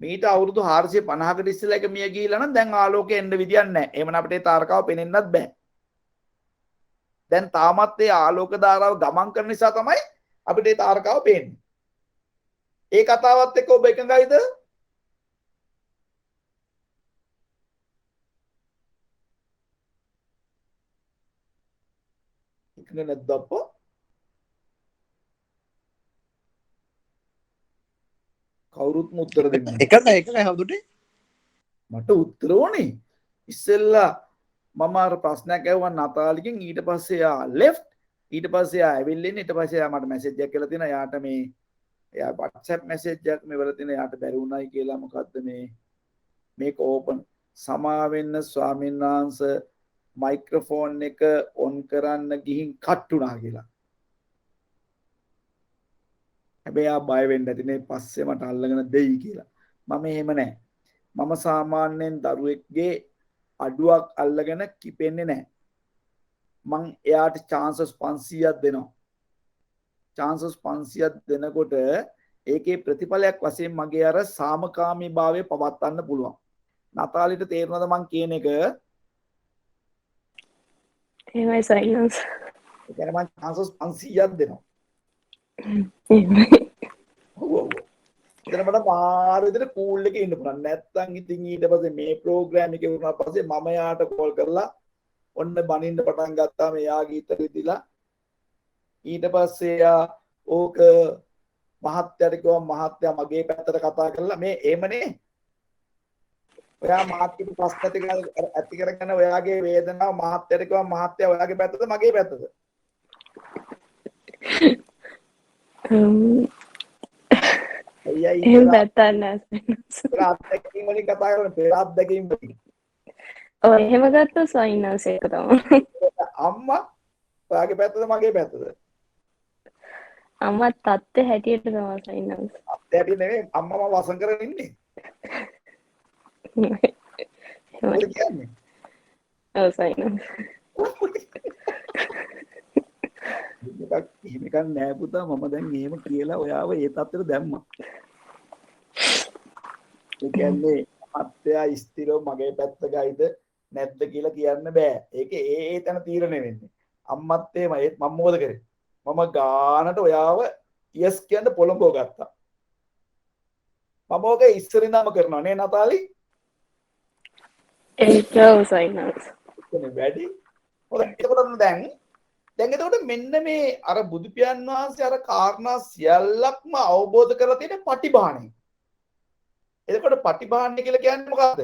මීට අවුරුදු 450කට ඉස්සෙල්ලා එක මිය ගිහිල්ලා නම් දැන් ආලෝකය එන්න විදියක් නැහැ. එහෙමනම් අපිට ඒ තාරකාව පේනෙන්නත් බෑ. දැන් තාමත් ඒ ආලෝක ධාරාව ගමන් කරන නිසා තමයි අපිට ඒ තාරකාව පේන්නේ. ඒ කතාවත් එක්ක ඔබ එකඟයිද? එකඟ නැද්ද අප්පෝ? කවුරුත්ම උත්තර දෙන්නේ නැහැ. එකයි හඳුනේ. මට උත්තර ඕනේ. ඉස්සෙල්ලා මම අර ප්‍රශ්නයක් ඇහුවා නතාලිගෙන්. ඊට පස්සේ යා left. ඊට පස්සේ යා ඇවිල්ලා ඉන්නේ. ඊට පස්සේ යා මට මැසේජ් එකක් කියලා තියෙනවා. යාට මේ එයා WhatsApp මැසේජ් එකක් මේ වල තියෙන යාට බැරි වුණයි කියලා. මොකද්ද මේක ඕපන් සමා වෙන්න ස්වාමීන් වහන්සේ මයික්‍රොෆෝන් එක ඔන් කරන්න ගිහින් කට් වුණා කියලා. හැබැයි ආ බය වෙන්න ඇතිනේ පස්සේ මට අල්ලගෙන දෙයි කියලා. මම එහෙම නැහැ. මම සාමාන්‍යයෙන් දරුවෙක්ගේ අඩුවක් අල්ලගෙන කිපෙන්නේ නැහැ. මං එයාට chances 500ක් දෙනවා. chances 500ක් දෙනකොට ඒකේ ප්‍රතිඵලයක් වශයෙන් මගේ අර සාමකාමී භාවය පවත්වන්න පුළුවන්. නතාලිට තේරෙනවද මං කියන එක? එහෙමයි සයින්ස්. ඒ කියන්නේ මං chances 500ක් දෙනවා. එහෙමයි. ඔව් ඔව්. එතන මට මාර විදිහට කූල් එකේ ඉන්න පුළුවන්. නැත්තම් ඉතින් ඊට පස්සේ මේ ප්‍රෝග්‍රෑම් එකේ වුණා පස්සේ මම යාට කෝල් කරලා ඔන්න බනින්න පටන් ගත්තාම එයා ගීත විදිලා ඊට පස්සේ එයා ඕක මහත්යට කිව්වා මහත්යා මගේ පැත්තට කතා කරලා මේ එහෙමනේ ඔයා මාත්‍යට ප්‍රශ්න ඇති කරගෙන ඔයාගේ වේදනාව මහත්යට කිව්වා මහත්යා ඔයාගේ පැත්තද මගේ පැත්තද එහෙම පැත්තක් නෑ. අත්දැකීම් වලින් කතා කරන පෙර අත්දැකීම් වලින් ඔය එහෙම ගත්තොත් සයින්ස් එක තමයි. අම්මා ඔයාගේ පැත්තද මගේ පැත්තද අම්මා තාත්තේ හැටියට තමයි සයින්ස්. අත්දැකීම් නෙමෙයි අම්මා මම වසන් කරගෙන ඉන්නේ මොකද කියන්නේ ඔව් සයින්ස්. මේක නෑ පුතා මම දැන් එහෙම කියලා ඔයාව ඒ තත්ත්වෙට දැම්මා. ඒ කියන්නේ අත්යා ස්ථිරව මගේ පැත්ත ගයිද නැද්ද කියලා කියන්න බෑ. ඒක ඒ තැන තීරණය වෙන්නේ. අම්මත් එහෙම ඒත් මම මොකද කරේ? මම ගානට ඔයාව යස් කියන්න පොළඹව ගත්තා. මම ඔක ඉස්සරින්දම කරනවා නේ නතාලි? ඒක සයින්ස්. එතන වැඩි. හොඳයි. එතකොට දැන් එතකොට මෙන්න මේ අර බුදු පියාණන් වහන්සේ අර කාරණා සියල්ලක්ම අවබෝධ කරලා තියෙන පටිභාණය. එතකොට පටිභාණ්‍ය කියලා කියන්නේ මොකද්ද?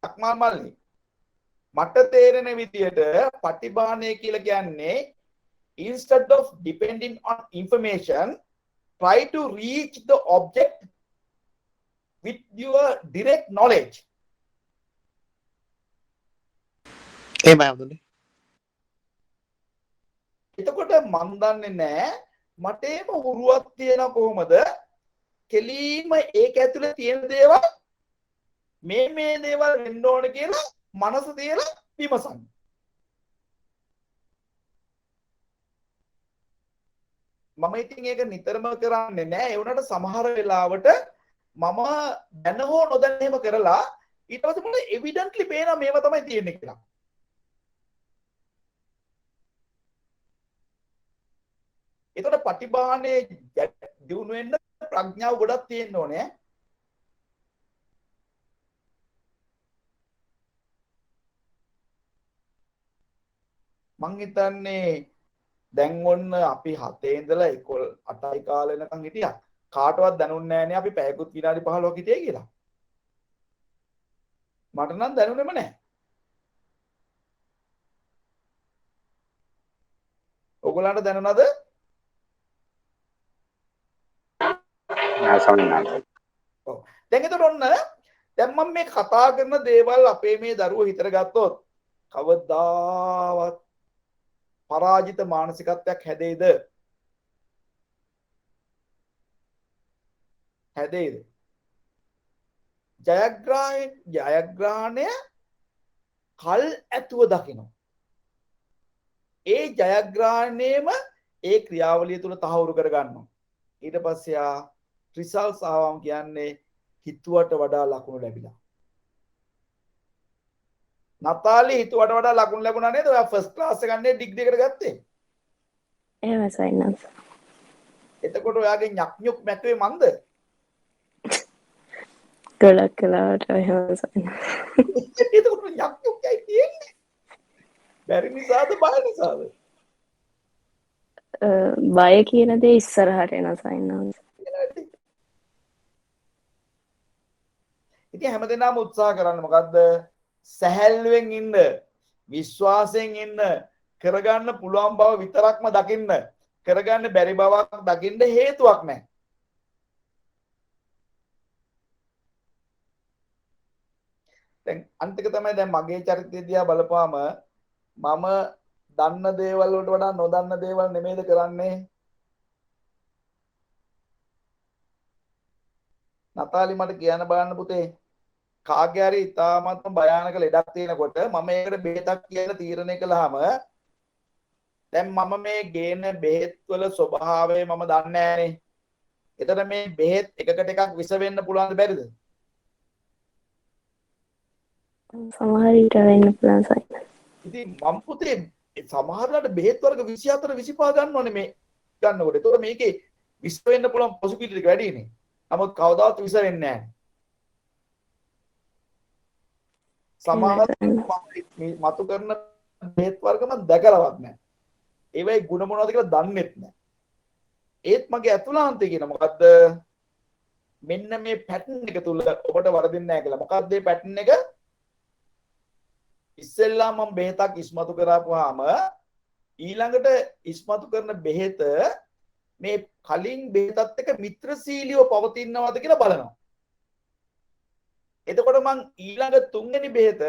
අක්මාන් මල්ලි මට තේරෙන විදියට පටිභාණය කියලා කියන්නේ instead of depending on information try to reach the object with your direct knowledge. එහෙමයි හඳුනේ. එතකොට මන් දන්නේ නැහැ මට එහෙම හුරුවක් තියෙන කොහොමද කෙලීම ඒක ඇතුලේ තියෙන දේවල් මේ දේවල් වෙන්න ඕන කියලා මනස තියලා විමසන්න. මම ඉතින් ඒක නිතරම කරන්නේ නැහැ. ඒ වුණාට සමහර වෙලාවට මම දැන හෝ නොදැන එහෙම කරලා ඊට පස්සේ මට එවිඩන්ට්ලි පේනවා මේවා තමයි තියෙන්නේ කියලා. එතකොට පටිභාණයේ දිනු වෙන්න ප්‍රඥාව ගොඩක් තියෙන්න ඕනේ. මං හිතන්නේ දැන් ඔන්න අපි 7 ඉඳලා 8යි කාලේ වෙනකන් හිටියා. කාටවත් දැනුන්නේ නැහනේ අපි පැයකුත් විනාඩි 15ක් හිටියේ කියලා. මට නම් දැනුනේම නැහැ. ඔයගොල්ලන්ට දැනුණාද? නෑ ස්වාමීන් වහන්සේ. ඔව්. දැන් එතකොට ඔන්න දැන් මම මේ කතා කරන දේවල් අපේ මේ දරුවෝ හිතර ගත්තොත් කවදාවත් පරාජිත මානසිකත්වයක් හැදෙයිද? හැදෙයිද? ජයග්‍රහණය කල් ඇතුව දකින්න. ඒ ජයග්‍රහණයම ඒ ක්‍රියාවලිය තුල තහවුරු කර ගන්නවා. ඊට පස්සේ ආ රිසල්ට්ස් ආවම කියන්නේ හිතුවට වඩා ලකුණු ලැබිලා. නතාලි හිතුවට වඩා ලකුණු ලැබුණා නේද? ඔයා ෆස්ට් ක්ලාස් එක ගන්නේ ඩිග්‍රී එකට ගත්තේ. එහෙමයි සයින්ස්. එතකොට ඔයාගේ ඥක් මැකුවේ මන්ද? ගොඩක් කලාවට එහෙමයි සයින්ස්. එතකොට ඥක්යි තියෙන්නේ. බැරි නිසාද බය නිසාද? බය කියන දේ ඉස්සරහට එන සයින්ස්. ඉතින් හැමදෙනාම උත්සාහ කරන්න මොකද්ද? සැහැල්ලුවෙන් ඉන්න, විශ්වාසයෙන් ඉන්න, කරගන්න පුළුවන් බව විතරක්ම දකින්න. කරගන්න බැරි බවක් දකින්න හේතුවක් නැහැ. දැන් අන්තික තමයි දැන් මගේ චරිතය දිහා බලපුවාම මම දන්න දේවල් වලට වඩා නොදන්න දේවල් නෙමෙයිද කරන්නේ? නතාලි මට කියන්න බලන්න පුතේ. කාගේ හරි ඉතාමත්ම භයානක ලෙඩක් තියෙනකොට මම ඒකට බෙහෙතක් කියලා තීරණය කළාම දැන් මම මේ ගේන බෙහෙත් වල ස්වභාවය මම දන්නේ නැහනේ. එතන මේ බෙහෙත් එකකට එකක් විස වෙන්න පුළුවන්ද බැරිද? සමහර විට වෙන්න පුළුවන් සයිනස්. ඉතින් මම පුතේ සමහරවිට බෙහෙත් වර්ග 24 25 ගන්නවනේ මේ ගන්නකොට. ඒතකොට මේකේ විස වෙන්න පුළුවන් පොසිබිලිටි එක වැඩිනේ. නමුත් කවදාවත් විස වෙන්නේ නැහැ. සමහර මතු කරන බෙහෙත් වර්ග මම දැකලවත් නැහැ. ඒවයි ಗುಣ මොනවද කියලා දන්නෙත් නැහැ. ඒත් මගේ අතුලාන්තය කියන මොකද්ද? මෙන්න මේ පැටර්න් එක තුල ඔබට වරදින්නේ නැහැ කියලා. මොකද්ද මේ පැටර්න් එක? ඉස්සෙල්ලා මම බෙහෙතක් ඉස්මතු කරාපුවාම ඊළඟට ඉස්මතු කරන බෙහෙත මේ කලින් බෙහෙතත් එක්ක මිත්‍රශීලීව පවතිනවද කියලා බලනවා. එතකොට මං ඊළඟ තුන්වෙනි බෙහෙත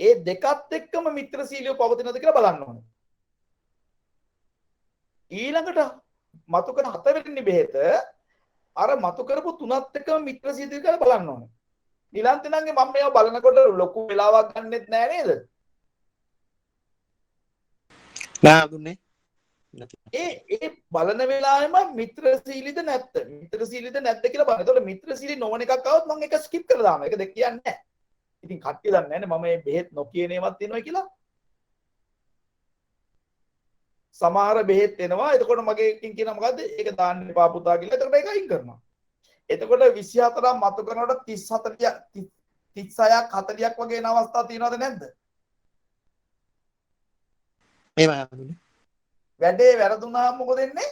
ඒ දෙකත් එක්කම මිත්‍රශීලීව පවතිනවද කියලා බලන්න ඕනේ. ඊළඟට මතු කරන හතරවෙනි බෙහෙත අර මතු කරපු තුනත් එක්කම මිත්‍රශීලීව කියලා බලන්න ඕනේ. නිලන්තනන්ගේ මම මේවා බලනකොට ලොකු වෙලාවක් ගන්නෙත් නෑ නේද? නෑ දුන්නේ. ඒ බලන වෙලාවෙම මිත්‍රශීලීද නැත්ද? මිත්‍රශීලීද නැද්ද කියලා බලන්න. ඒතකොට මිත්‍රශීලී නොවන එකක් આવොත් මම ඒක ස්කිප් කරලා දානවා. ඒක දෙක කියන්නේ නැහැ. ඉතින් කට්ටිය දන්නේ නැනේ මම මේ බෙහෙත් නොකියන ඒවාත් තියෙනවා කියලා. සමහර බෙහෙත් එනවා. එතකොට මගේ එකකින් කියනවා මොකද්ද? ඒක දාන්න එපා පුතා කියලා. එතකොට ඒක අයින් කරනවා. එතකොට 24ක් මතු කරනකොට 30 36ක් 40ක් වගේ එන අවස්ථා තියෙනවද නැද්ද? එහෙමයි හඳුන්නේ. වැඩේ වැරදුනාම මොකද වෙන්නේ?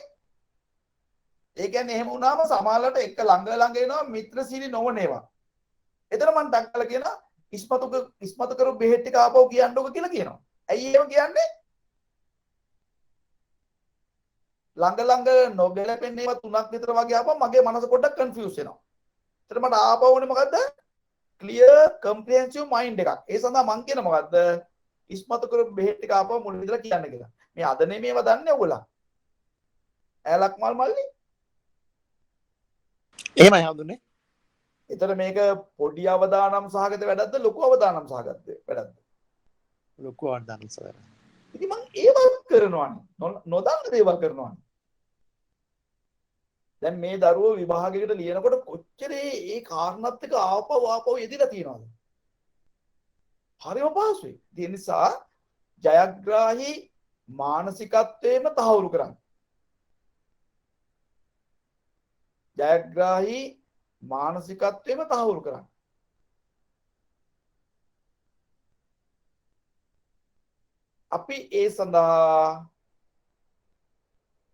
ඒ කියන්නේ එහෙම වුණාම සමාලලට එක ළඟ එනවා මිත්‍රශීලී නොවන ඒවා. එතන මම ඩක්කලා කියනවා ඉස්මතු කරු බෙහෙත් ටික ආපහු කියන්නකො කියලා කියනවා. ඇයි එහෙම කියන්නේ? ළඟ නොගැලපෙන ඒවා තුනක් විතර වගේ ආපහු මගේ මනස පොඩ්ඩක් කන්ෆියුස් වෙනවා. එතන මට ආපහු වුණේ මොකද්ද? ක්ලියර් කම්ප්‍රිහෙන්සිව් මයින්ඩ් එකක්. ඒ සඳහා මම කියන මොකද්ද? ඉස්මතු කරු බෙහෙත් ටික ආපහු මුලින් ඉඳලා කියන්න කියලා. මේ අද නෙමෙයිව දන්නේ ඔයගොල්ලෝ. ඇලක් මල් මල්ලි. එහෙමයි හඳුන්නේ. එතන මේක පොඩි අවදානම් සහගත වැඩක්ද ලොකු අවදානම් සහගත වැඩක්ද? ලොකු අවදානම් සහගත. ඉතින් මම ඒවල් කරනවානේ. නොදන්න දේවල් කරනවානේ. දැන් මේ දරුවෝ විභාගයකට ලියනකොට කොච්චර ඒ කාරණාත් එක්ක ආපහු එදිලා තියනවද? හරිම පහසුයි. ඒ නිසා ජයග්‍රාහී මානසිකත්වයේම තහවුරු කරන්න. ජයග්‍රාහී මානසිකත්වයේම තහවුරු කරන්න. අපි ඒ සඳහා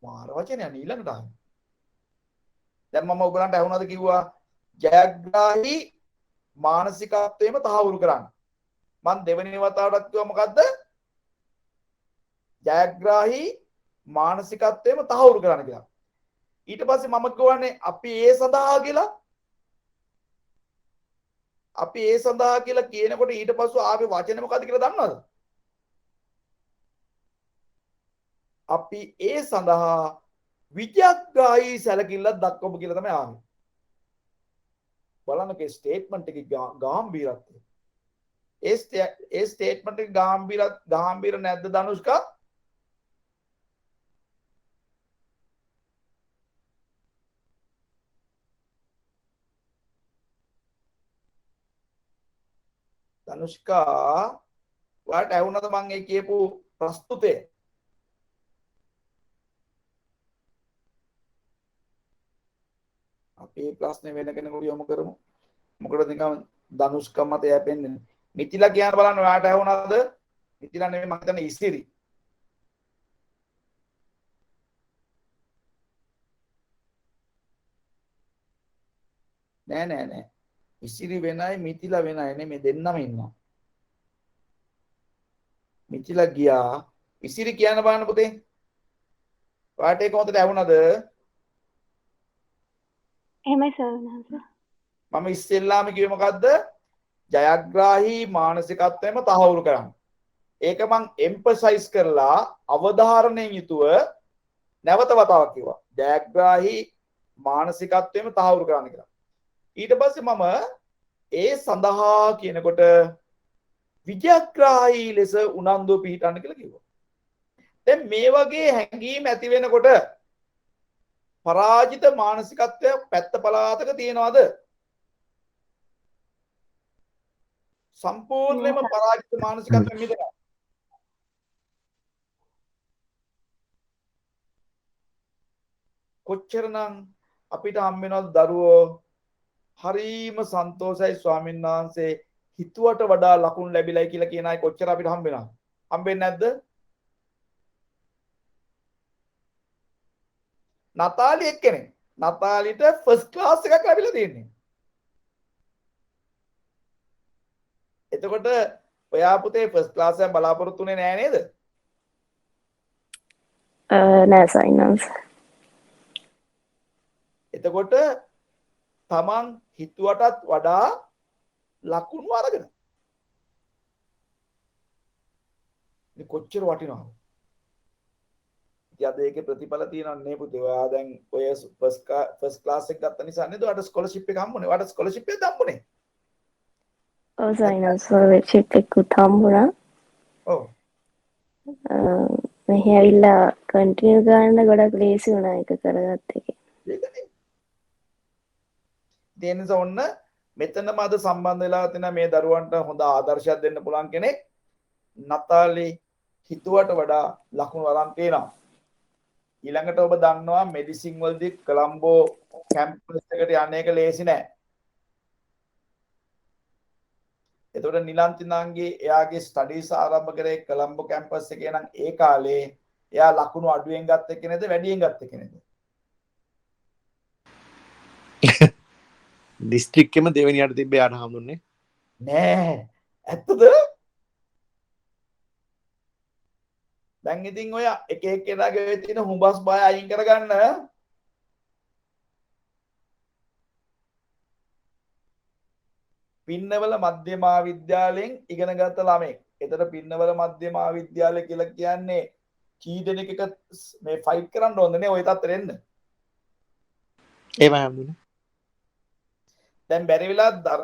මාර වචනයක් ඊළඟට ආවා. දැන් මම ඔයගලන්ට අහුණාද කිව්වා ජයග්‍රාහී මානසිකත්වයේම තහවුරු කරන්න. මම දෙවෙනි වතාවටත් කිව්වා මොකද්ද? ජයග්‍රාහී මානසිකත්වයේම තහවුරු කරන්න කියලා. ඊට පස්සේ මම කියවන්නේ අපි ඒ සඳහා කියලා. අපි ඒ සඳහා කියලා කියනකොට ඊට පස්සෙ ආවේ වචනේ මොකද්ද කියලා දන්නවද? අපි ඒ සඳහා විජයග්‍රාහී සැලකිල්ලක් දක්වමු කියලා තමයි ආවේ. බලන්නකේ ස්ටේට්මන්ට් එකේ ගැඹීරත්වය. ඒ ස්ටේට්මන්ට් එකේ ගැඹීර නැද්ද ධනුෂ්කා? ධනුෂ්කා ඔයාලට ඇහුණාද මම ඒ කියපු ප්‍රස්තුතය? අපි ප්‍රශ්නේ වෙන කෙනෙකුට යොමු කරමු. මොකද නිකන් ධනුෂ්කා මත යැපෙන්නේ. මිතිලා කියන බලන්න ඔයාලට ඇහුණාද? මිතිලා නෙමෙයි මම හිතන්නේ ඉසිරි. නෑ. ඉසිරි වෙනයි මිතිලා වෙනයි නේ මේ දෙන්නම ඉන්නවා. මිතිලා ගියා. ඉසිරි කියන බලන්න පුතේ. ඔයාලට ඒක හොඳට ඇහුණාද? එහෙමයි සර්වනාස. මම ඉස්සෙල්ලාම කිව්වේ මොකද්ද? ජයග්‍රාහී මානසිකත්වයම තහවුරු කරන්න. ඒක මං එම්ෆසයිස් කරලා අවධාරණයෙන් යුතුව නැවත වතාවක් කිව්වා. ජයග්‍රාහී මානසිකත්වයේම තහවුරු කරන්න කියලා. ඊට පස්සේ මම ඒ සඳහා කියනකොට විජයග්‍රාහී ලෙස උනන්දුව පිහිටන්න කියලා කිව්වා. දැන් මේ වගේ හැඟීම් ඇති වෙනකොට පරාජිත මානසිකත්වය පැත්ත පළාතක තියනවාද? සම්පූර්ණයෙන්ම පරාජිත මානසිකත්වයෙන් මිදෙනවා. කොච්චරනම් අපිට හම් වෙනවද දරුවෝ හරීම සන්තෝෂයි ස්වාමීන් වහන්සේ හිතුවට වඩා ලකුණු ලැබිලයි කියලා කියන අය කොච්චර අපිට හම් වෙනවද? හම්බෙන්නේ නැද්ද? නතාලි එක්කෙනෙක්. නතාලිට ෆස්ට් ක්ලාස් එකක් ලැබිලා තියෙන්නේ. එතකොට ඔයා පුතේ ෆස්ට් ක්ලාස් එක බලාපොරොත්තු වෙන්නේ නෑ නේද? නෑ සයිනස්. එතකොට තමන් හිතුවටත් වඩා ලකුණු අරගෙන. මේ කොච්චර වටිනවද? ඉතින් අද ඒකේ ප්‍රතිඵල තියෙනවන්නේ නේ පුතේ. ඔයා දැන් ඔය ෆස්ට් ක්ලාස් එක ගත්ත නිසා නේද ඔයාට ස්කෝලර්ෂිප් එක හම්බුනේ. ඔයාට ස්කෝලර්ෂිප් එක හම්බුනේ. ඔව් සයිනස් ස්කෝලර්ෂිප් එකකුත් හම්බුණා. ඔව්. මෙහි ඇවිල්ලා කන්ටිනියු කරන්න ගොඩක් ලේසි වුණා ඒක කරගත්ත එක. ඒකනේ. ඒ නිසා ඔන්න මෙතනම අද සම්බන්ධ වෙලා තියෙන මේ දරුවන්ට හොඳ ආදර්ශයක් දෙන්න පුළුවන් කෙනෙක් නතාලි හිතුවට වඩා ලකුණු අරන් තියෙනවා. ඊළඟට ඔබ දන්නවා මෙඩිසින් වලදී කොලම්බෝ කැම්පස් එකට යන්න එක ලේසි නෑ. එතකොට නිලන්ති නාංගේ එයාගේ ස්ටඩීස් ආරම්භ කරේ කොලම්බෝ කැම්පස් එකේ නම් ඒ කාලේ එයා ලකුණු අඩුවෙන් ගත්ත කෙනෙක්ද වැඩියෙන් ගත්ත කෙනෙක්ද? දිස්ත්‍රික්කෙම දෙවෙනියට තිබ්බ යාට හඳුන්නේ නෑ. ඇත්තද? දැන් ඉතින් ඔය එක එක්කෙනාගේ තියෙන හුඹස් බය අයින් කරගන්න පින්නවල මධ්‍යමා විද්‍යාලයෙන් ඉගෙන ගත්ත ළමෙක්. ඒතර පින්නවල මධ්‍යමා විද්‍යාලය කියලා කියන්නේ කී දෙනෙක් එක මේ ෆයිට් කරන්න ඕනද නේ ওই තත්ත්වෙට එන්න. ඒවයි හඳුන්නේ. දැන් බැරි වෙලා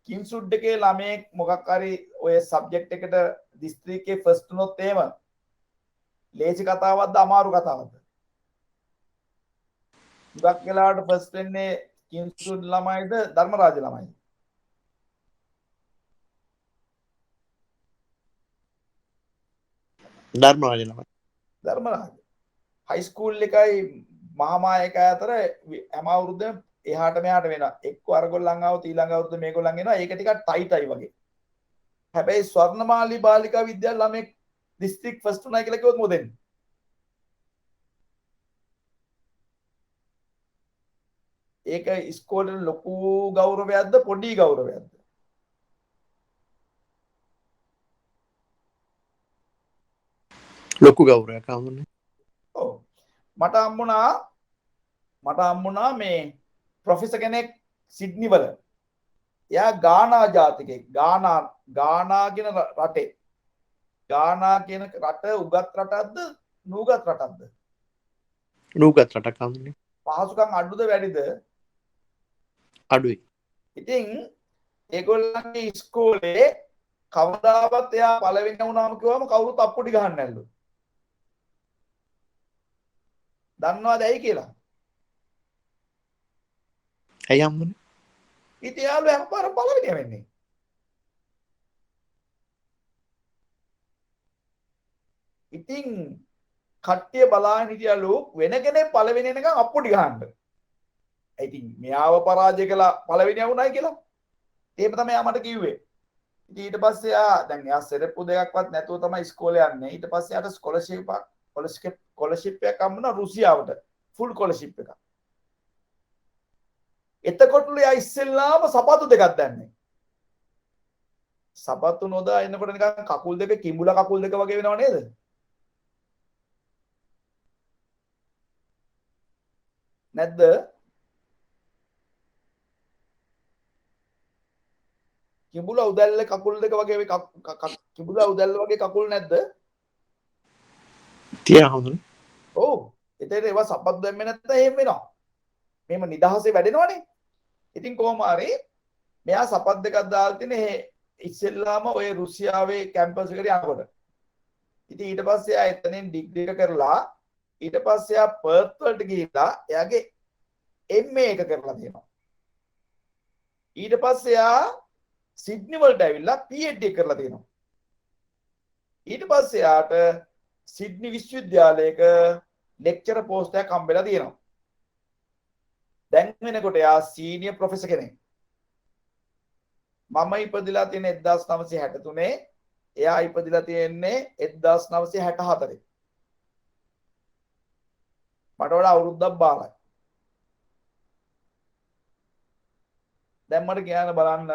කින්සුඩ් එකේ ළමෙක් මොකක් හරි ඔය සබ්ජෙක්ට් එකට දිස්ත්‍රික්කේ ෆස්ට් වුණොත් එහෙම ලේසි කතාවක්ද අමාරු කතාවක්ද? මුගක් වෙලාවට ෆස්ට් වෙන්නේ කින්සුඩ් ළමයිද ධර්මරාජ ළමයිද? ධර්මරාජ ළමයි. ධර්මරාජ. හයි ස්කූල් එකයි මහාමාය එකයි අතර හැම අවුරුද්දෙම එහාට මෙහාට වෙනවා. එක්ක අරගොල්ලන් ආවොත් ඊළඟ අවුරුද්ද මේගොල්ලන් එනවා. ඒක ටිකක් ටයිටයි වගේ. හැබැයි ස්වර්ණමාලි බාලිකා විද්‍යාල ළමෙක් දිස්ත්‍රික් ෆස්ට් උනායි කියලා කිව්වොත් මොකද වෙන්නේ? ඒක ඉස්කෝලේ ලොකු ගෞරවයක්ද පොඩි ගෞරවයක්ද? ලොකු ගෞරවයක් හඳුන්නේ. ඔව්. මට හම්බුණා මේ ප්‍රොෆෙසර් කෙනෙක් සිඩ්නි වල. එයා ගානා ජාතිකයෙක්. ගානා කියන රටේ. ගානා කියන රට උගත් රටක්ද නූගත් රටක්ද? නූගත් රටක් හඳුන්නේ. පහසුකම් අඩුද වැඩිද? අඩුයි. ඉතින් ඒගොල්ලන්ගේ ඉස්කෝලේ කවදාවත් එයා පළවෙනි වුණාම කිව්වම කවුරුත් අප්පුඩි ගහන්නේ නැල්ලු. දන්නවද ඇයි කියලා? ඇයි හඳුන්නේ? ඉතින් යාළුවා හැමපාරම පළවෙනිය වෙන්නේ. ඉතින් කට්ටිය බලාගෙන හිටියලු වෙන කෙනෙක් පළවෙනි එනකන් අප්පුඩි ගහන්න. ඉතින් මෙයාව පරාජය කළා පළවෙනියා වුණයි කියලා. එහෙම තමයි යා මට කිව්වේ. ඉතින් ඊට පස්සේ යා දැන් එයා සෙරප්පු දෙකක්වත් නැතුව තමයි ඉස්කෝලේ යන්නේ. ඊට පස්සේ යාට ස්කෝලර්ෂිප් එකක් හම්බුණා රුසියාවට. ෆුල් ස්කෝලර්ෂිප් එකක්. එතකොටලු යා ඉස්සෙල්ලාම සපත්තු දෙකක් දැම්මේ. සපත්තු නොදා එනකොට නිකන් කකුල් දෙක කිඹුලා කකුල් දෙක වගේ වෙනව නේද? නැද්ද? කිඹුලා උදැල්ල කකුල් දෙක වගේ කිඹුලා උදැල්ල වගේ කකුල් නැද්ද? තියෙනවා හඳුනේ. ඔව්. එතන ඒවා සපත් දැම්මේ නැත්නම් එහෙම වෙනවා. මෙහෙම නිදහසේ වැඩෙනවනේ. ඉතින් කොහොම හරි මෙයා සපත් දෙකක් දාලා තියෙන ඉස්සෙල්ලාම ඔය රුසියාවේ කැම්පස් එකට යනකොට. ඉතින් ඊට පස්සේ එයා එතනින් ඩිග්‍රී එක කරලා ඊට පස්සේ එයා පර්ත් වලට ගිහිල්ලා එයාගේ MA එක කරලා තියෙනවා. ඊට පස්සේ එයා සිඩ්නි වලට ඇවිල්ලා PhD එක කරලා තියෙනවා. ඊට පස්සේ එයාට සිඩ්නි විශ්වවිද්‍යාලයක ලෙක්චරර් පෝස්ට් එකක් හම්බෙලා තියෙනවා. දැන් වෙනකොට එයා සීනියර් ප්‍රොෆෙසර් කෙනෙක්. මම ඉපදිලා තියෙන 1963 එයා ඉපදිලා තියෙන්නේ 1964. මට වඩා අවුරුද්දක් බාලයි. දැන් මට කියන්න බලන්න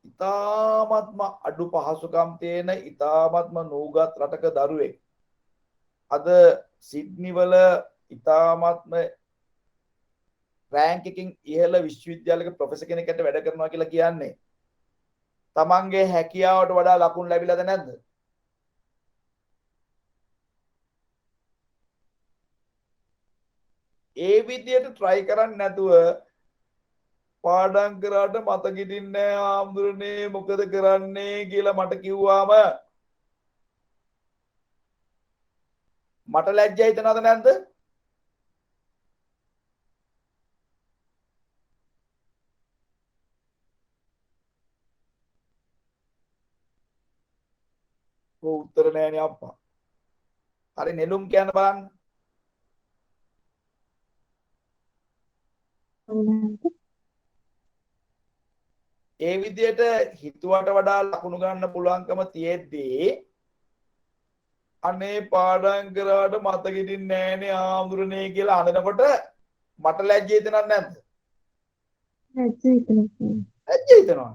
ඉතාමත්ම අඩු පහසුකම් තියෙන ඉතාමත්ම නූගත් රටක දරුවෙක් අද සිඩ්නි වල ඉතාමත්ම රෑන්ක් එකකින් ඉහළ විශ්වවිද්‍යාලයක ප්‍රොෆෙසර් කෙනෙක්ට වැඩ කරනවා කියලා කියන්නේ තමන්ගේ හැකියාවට වඩා ලකුණු ලැබිලාද නැද්ද? ඒ විදියට try කරන්නේ නැතුව පාඩම් කරාට මතක හිටින්නේ නැහැ ආම්දුරනේ මොකද කරන්නේ කියලා මට කිව්වාම මට ලැජ්ජා හිතනවද නැද්ද? උත්තර නෑනේ අප්පා. හරි නෙළුම් කියන්න බලන්න. ඒ විදියට හිතුවට වඩා ලකුණු ගන්න පුළුවන්කම තියෙද්දී අනේ පාඩම් කරාට මතක හිටින්නේ නෑනේ ආම්දුරනේ කියලා අඬනකොට මට ලැජ්ජා හිතෙනවද නැද්ද? ලැජ්ජා හිතනවා.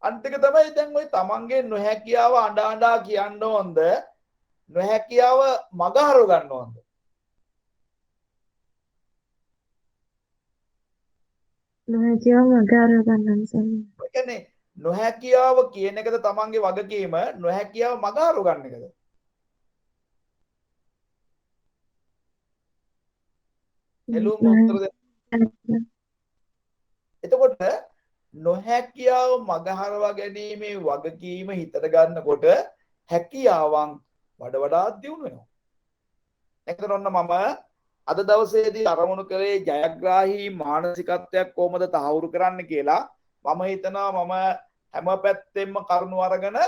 අන්තික තමයි දැන් ওই තමන්ගේ නොහැකියාව අඬ අඬා කියන්න ඕනද නොහැකියාව මගහරව ගන්න ඕනද? නොහැකියාව මගහරව ගන්න සම. ඒ කියන්නේ නොහැකියාව කියන එකද තමන්ගේ වගකීම නොහැකියාව මගහරව ගන්න එකද? එළුම් උත්තර දෙන්න. එතකොට නොහැකියාව මගහරවා ගැනීමේ වගකීම හිතට ගන්නකොට හැකියාවන් වඩා දියුණු වෙනවා. එතකොට ඔන්න මම අද දවසේදී අරමුණු කරේ ජයග්‍රාහී මානසිකත්වයක් කොහොමද තහවුරු කරන්න කියලා. මම හිතනවා මම හැම පැත්තෙම කරුණු අරගෙන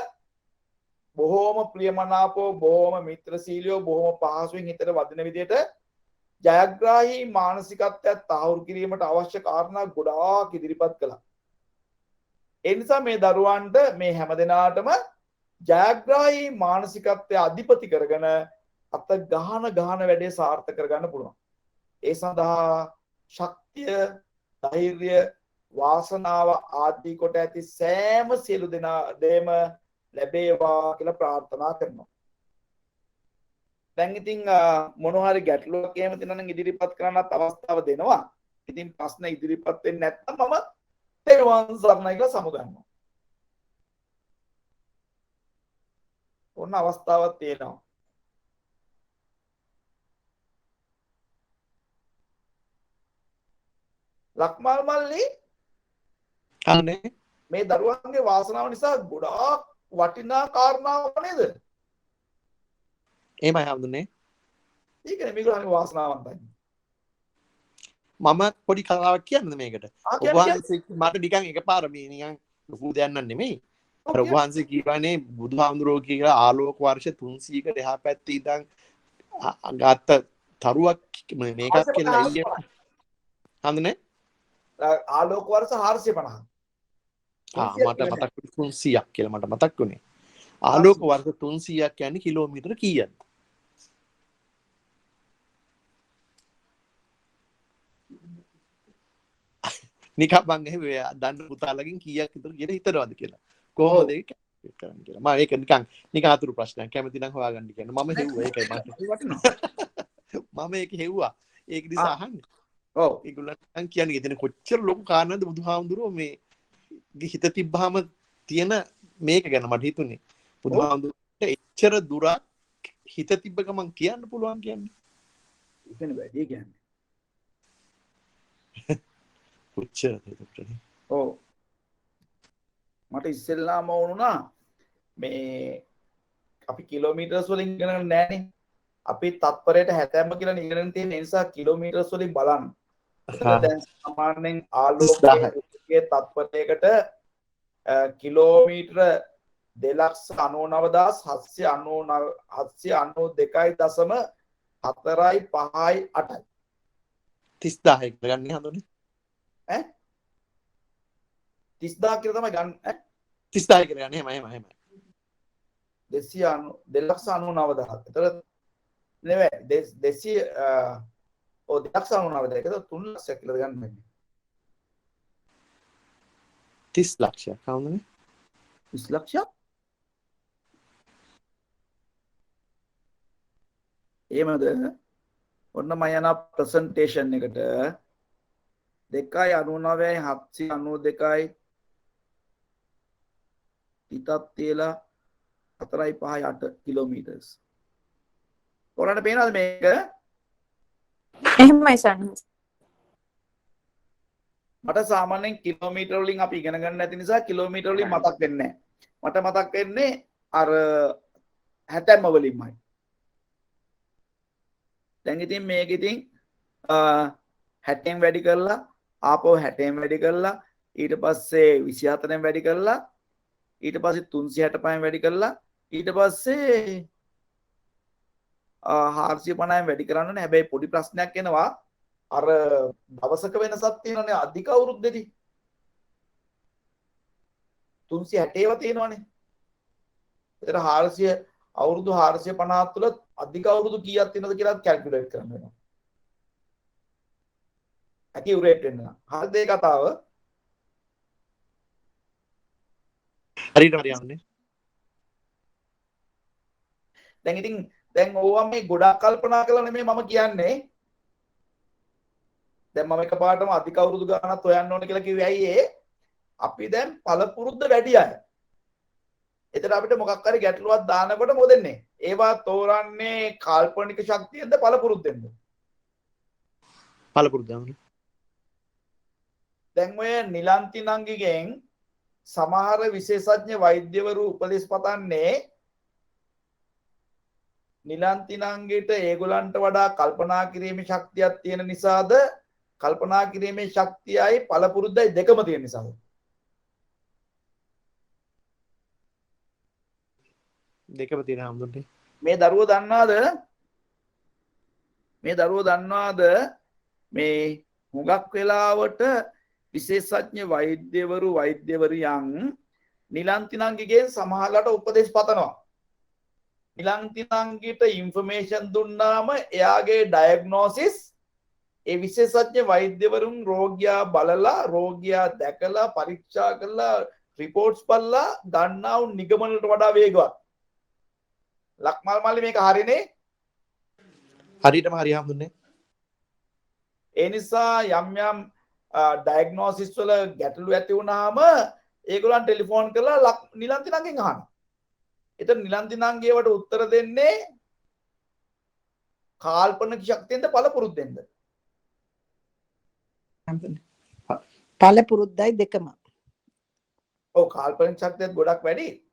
බොහෝම ප්‍රියමනාපෝ බොහෝම මිත්‍රශීලියෝ බොහෝම පහසුවෙන් හිතට වදින විදිහට ජයග්‍රාහී මානසිකත්වයක් තහවුරු කිරීමට අවශ්‍ය කාරණා ගොඩාක් ඉදිරිපත් කළා. ඒ නිසා මේ දරුවන්ට මේ හැමදෙනාටම ජයග්‍රාහී මානසිකත්වය අධිපති කරගෙන අත ගහන වැඩේ සාර්ථක කරගන්න පුළුවන්. ඒ සඳහා ශක්තිය, ධෛර්යය, වාසනාව ආදී කොට ඇති සෑම සියලු දෙනාම ලැබේවා කියලා ප්‍රාර්ථනා කරනවා. දැන් ඉතින් මොනවා හරි ගැටලුවක් එහෙම තියෙනවා නම් ඉදිරිපත් කරන්නත් අවස්ථාව දෙනවා. ඉතින් ප්‍රශ්න ඉදිරිපත් වෙන්නේ නැත්නම් මම තෙරුවන් සරණයි කියලා සමුගන්නවා. ඔන්න අවස්ථාවක් තියෙනවා. ලක්මාල් මල්ලි අනේ මේ දරුවන්ගේ වාසනාව නිසා ගොඩාක් වටිනා කාරණාවක් නේද? එහෙමයි හඳුනේ. ඒකනේ මේගොල්ලන්ගේ වාසනාවන්තයි. මම පොඩි කතාවක් කියන්නද මේකට? ආ, ඔබ කියන්න, වහන්සේ මට නිකන් එකපාර මේ නිකන් ලොකු දෙයක් නන් නෙමෙයි. අර ඔබ වහන්සේ කියවනේ බුදුහාමුදුරුවෝ කියලා ආලෝක වර්ෂ 300කට එහා පැත්තේ ඉඳන් ගත්ත තරුවක් මේකක් කියලා එළිය හඳුනේ? ආලෝක වර්ෂ 450. මට මතක් 300ක් කියලා මට මතක් වුණේ. ආලෝක වර්ෂ 300ක් කියන්නේ කිලෝමීටර කීයද? නිකන් මං එහෙම දන්න පුතාලගෙන් කීයක් විතර කියලා හිතනවාද කියලා. කොහොමද ඒක කරන්න කියලා. මම ඒක නිකන් අතුරු ප්‍රශ්නයක්. කැමති නම් හොයාගන්න කියනවා. මම හෙව්වා ඒකයි මම ඒක හෙව්වා. ඒක නිසා අහන්නේ. ඔව්. ඒගොල්ලන් කියන්නේ ඉතින් කොච්චර ලොකු කාරණාද බුදුහාමුදුරුවෝ මේ හිත තිබ්බහම තියෙන මේක ගැන මට හිතුනේ බුදුහාමුදුරන්ට එච්චර දුරක් හිත තිබ්බ ගමන් කියන්න පුළුවන් කියන්නේ. ඉතින් වැඩි කියන්නේ. කොච්චරද ඒකට? ඔව්. මට ඉස්සෙල්ලාම වුණා මේ අපි කිලෝමීටර්ස් වලින් ඉගෙන ගන්න නෑනේ. අපි තත්පරයට 70 කියලා ඉගෙන තියෙන නිසා කිලෝමීටර්ස් වලින් බලන්න. දැන් සාමාන්‍යයෙන් ආලෝකයේ තත්පරයකට කිලෝමීටර 2,99,792.458 30000 ගන්න හඳුනේ. 30000 කියලා තමයි ගන්න 30000 කියලා ගන්න එහෙමයි 299,000. ඒතර නෙවෙයි 200 ඔව් 299,000 ඒකද 3 ලක්ෂයක් කියලා ගන්න බෑ. 30 ලක්ෂයක් හඳුනේ. 30 ලක්ෂයක් එහෙමද? ඔන්න මම යන ප්‍රසන්ටේෂන් එකට 299,792යි පිටත් තියලා 4.58 කිලෝමීටර්ස්. ඔයාලට පේනවද මේක? එහෙමයි සන්නහස. මට සාමාන්‍යයෙන් කිලෝමීටර වලින් අපි ඉගෙන ගන්න නැති නිසා කිලෝමීටර වලින් මතක් වෙන්නේ නැහැ. මට මතක් වෙන්නේ අර 70 වලින්මයි. දැන් ඉතින් මේක ඉතින් 60න් වැඩි කරලා ආපහු 60න් වැඩි කරලා ඊට පස්සේ 24න් වැඩි කරලා ඊට පස්සේ 365න් වැඩි කරලා ඊට පස්සේ 450න් වැඩි කරන්න ඕනේ. හැබැයි පොඩි ප්‍රශ්නයක් එනවා. අර දවසක වෙනසක් තියෙනනේ අධික අවුරුද්දේදී 360 ඒවා තියෙනවනේ. ඒතර 400 අවුරුදු 450 තුල අධික අවුරුදු කීයක් තියෙනවද කියලා කැල්කියුලේට් කරන්න වෙනවා. ඇකියුරේට් වෙන්න. හරිද ඒ කතාව? හරියට හරියන්නේ. දැන් ඉතින් දැන් ඕවා මේ ගොඩාක් කල්පනා කරලා නෙමෙයි මම කියන්නේ. දැන් මම එකපාරටම අධික අවුරුදු ගණනක් හොයන්න ඕනේ කියලා කිව්වේ ඇයි ඒ? අපි දැන් පළපුරුද්ද වැඩි අය. එතන අපිට මොකක් හරි ගැටලුවක් දානකොට මොකද වෙන්නේ? ඒවා තෝරන්නේ කාල්පනික ශක්තියෙන්ද පළපුරුද්දෙන්ද? පළපුරුද්දම. දැන් ඔය නිලන්ති නංගිගෙන් සමහර විශේෂඥ වෛද්‍යවරු උපදෙස් පතන්නේ නිලන්ති නංගිට ඒගොල්ලන්ට වඩා කල්පනා කිරීමේ ශක්තියක් තියෙන නිසාද කල්පනා කිරීමේ ශක්තියයි පළපුරුද්දයි දෙකම තියෙන නිසාද? දෙකම තියෙන හම්දුනේ. මේ දරුවෝ දන්නවාද මේ හුඟක් වෙලාවට විශේෂඥ වෛද්‍යවරියන් නිලන්ති නංගිගෙන් සමහරකට උපදෙස් පතනවා. නිලන්ති නංගිට ඉන්ෆර්මේෂන් දුන්නාම එයාගේ ඩයග්නොසිස් ඒ විශේෂඥ වෛද්‍යවරුන් රෝගියා බලලා රෝගියා දැකලා පරීක්ෂා කරලා රිපෝට්ස් බලලා ගන්නා වූ නිගමනවලට වඩා වේගවත්. ලක්මල් මල්ලි මේක හරිනේ? හරියටම හරිය හම්දුනේ. ඒ නිසා යම් ඩයග්නොසිස් වල ගැටලු ඇති වුණාම ඒගොල්ලන් ටෙලිෆෝන් කරලා නිලන්ති නංගෙන් අහනවා. එතන නිලන්ති නංගියට උත්තර දෙන්නේ කාල්පනික ශක්තියෙන්ද පළපුරුද්දෙන්ද? පළපුරුද්දයි දෙකම. ඔව් කාල්පනික ශක්තියත් ගොඩක් වැඩි.